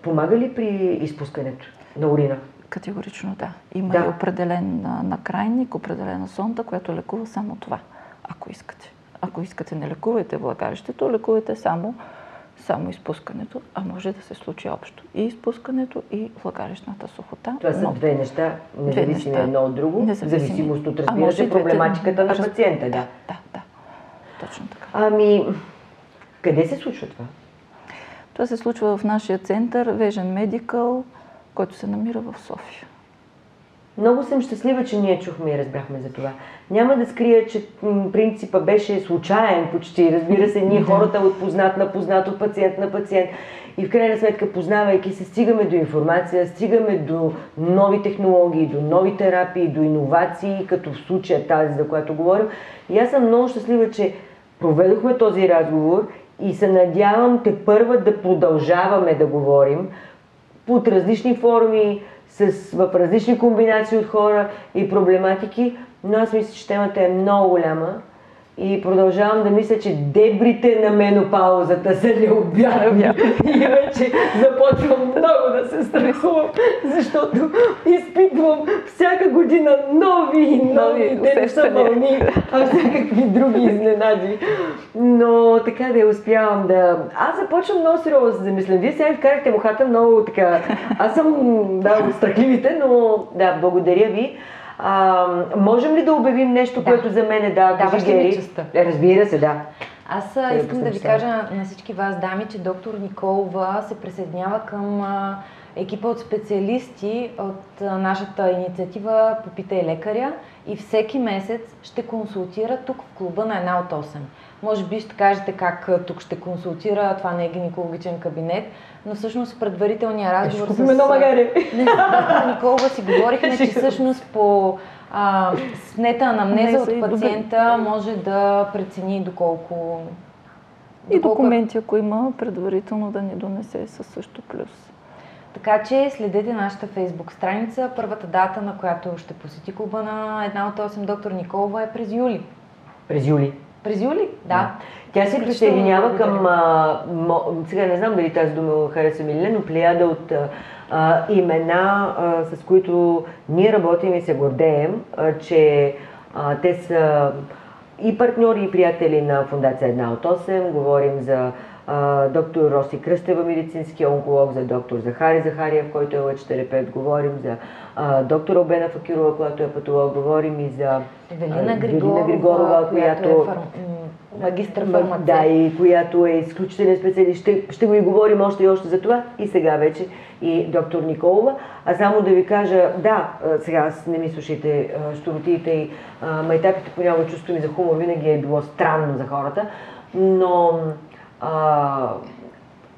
Speaker 1: помага ли при изпускането на урина?
Speaker 3: Категорично да. Има и определен накрайник, определена сонда, която лекува само това, ако искате. Ако искате, не лекувайте влагалището, лекувайте само изпускането, а може да се случи общо. И изпускането, и влагалищната сухота.
Speaker 1: Това са две неща, независими едно от друго, в зависимост от, разбира се, проблематиката на пациента. Да,
Speaker 3: точно така.
Speaker 1: Ами, къде се случва това?
Speaker 3: Това се случва в нашия център Vision Medical, който се намира в София.
Speaker 1: Много съм щастлива, че ние чухме и разбрахме за това. Няма да скрия, че принципа беше случайен почти. Разбира се, ние хората от познат на познат, от пациент на пациент. И в крайна сметка, познавайки се, стигаме до информация, стигаме до нови технологии, до нови терапии, до иновации, като в случая тази, за която говорим. И аз съм много щастлива, че проведохме този разговор и се надявам тепърва да продължаваме да говорим под различни форми, в различни комбинации от хора и проблематики, но аз мисля, че темата е много голяма и продължавам да мисля, че дебрите на менопаузата са необятни и вече започвам много да се страхувам, защото изпитвам всяка година нови, те не са вълни, а всякакви други изненади. Но така да успявам да... Аз започвам много сериозно да се замислям. Вие сега ми вкарахте мухата много така... Аз съм от страхливите, но да, благодаря ви. Можем ли да обявим нещо, което за мен е
Speaker 5: Даваш ли ми частта?
Speaker 1: Разбира се, да.
Speaker 5: Аз искам да ви кажа на всички вас, дами, че доктор Николова се присъединява към екипа от специалисти от нашата инициатива Попитай лекаря и всеки месец ще консултира тук в клуба на 1 от 8. Може би ще кажете как тук ще консултира, това не е гинекологичен кабинет, но всъщност предварителния разговор с доктор Николова си говорихме, че всъщност по снета анамнеза от пациента може да прецени доколко...
Speaker 3: И документи, ако има, предварително да ни донесе със също плюс.
Speaker 5: Така че следете нашата фейсбук страница. Първата дата, на която ще посети клуба на 1 от 8 доктор Николова е през юли.
Speaker 1: През юли?
Speaker 5: През юли, да.
Speaker 1: Тя се присъединява към, сега не знам дали тази дума хареса ми или не, но плеяда от имена, с които ние работим и се гордеем, че те са и партньори и приятели на Фондация 1 от 8. Говорим за доктор Роси Кръстева, медицински онколог, за доктор Захари Захариев, който е лъчтерапевт, говорим за доктор Албена Факирова, която е патолог, говорим и за
Speaker 5: Велина Григорова, която е магистър фармацевт.
Speaker 1: Да, и която е изключителен специалист. Ще го и говорим още и още за това. И сега вече и доктор Николова. А само да ви кажа, да, сега аз не ми слушайте щуротиите и майтапите, понякога чувството ми за хумор винаги е било странно за хората, но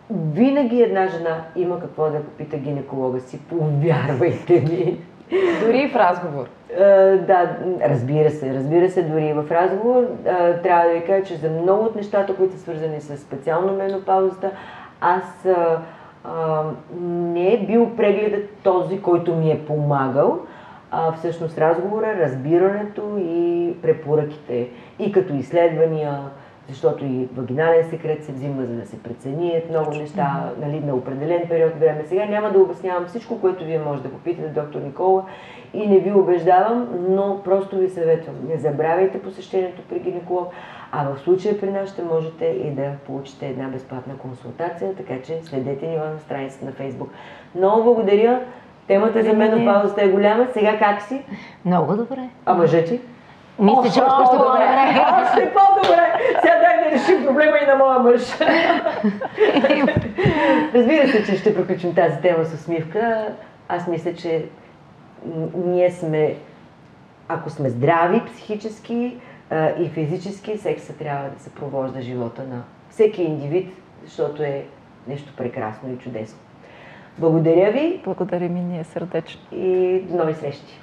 Speaker 1: винаги една жена има какво да попита гинеколога си, повярвайте ми.
Speaker 5: Дори в разговор.
Speaker 1: Да, разбира се, дори в разговор. Трябва да ви кажа, че за много от нещата, които са свързани с специално менопаузата, аз не е бил прегледът този, който ми е помагал, всъщност разговора, разбирането и препоръките. И като изследвания, защото и вагинален секрет се взима, за да се преценият много неща, нали, на определен период време. Сега няма да обяснявам всичко, което вие може да попитате доктор Никола и не ви убеждавам, но просто ви съветвам. Не забравяйте посещението при гинеколог, а в случая при нас ще можете и да получите една безплатна консултация, така че следете ни на страницата на Фейсбук. Много благодаря. Темата за менопаузата е голяма. Сега как си?
Speaker 6: Много добре.
Speaker 1: А мъжът ти?
Speaker 6: Мисля, че още по-добре.
Speaker 1: Още по-добре! Сега дай да решим проблема и на моя мъж. Разбира се, че ще приключим тази тема с усмивка. Аз мисля, че ние сме, ако сме здрави психически и физически, секса трябва да съпровожда живота на всеки индивид, защото е нещо прекрасно и чудесно. Благодаря ви.
Speaker 3: Благодарим и ние сърдечно.
Speaker 1: И до нови срещи.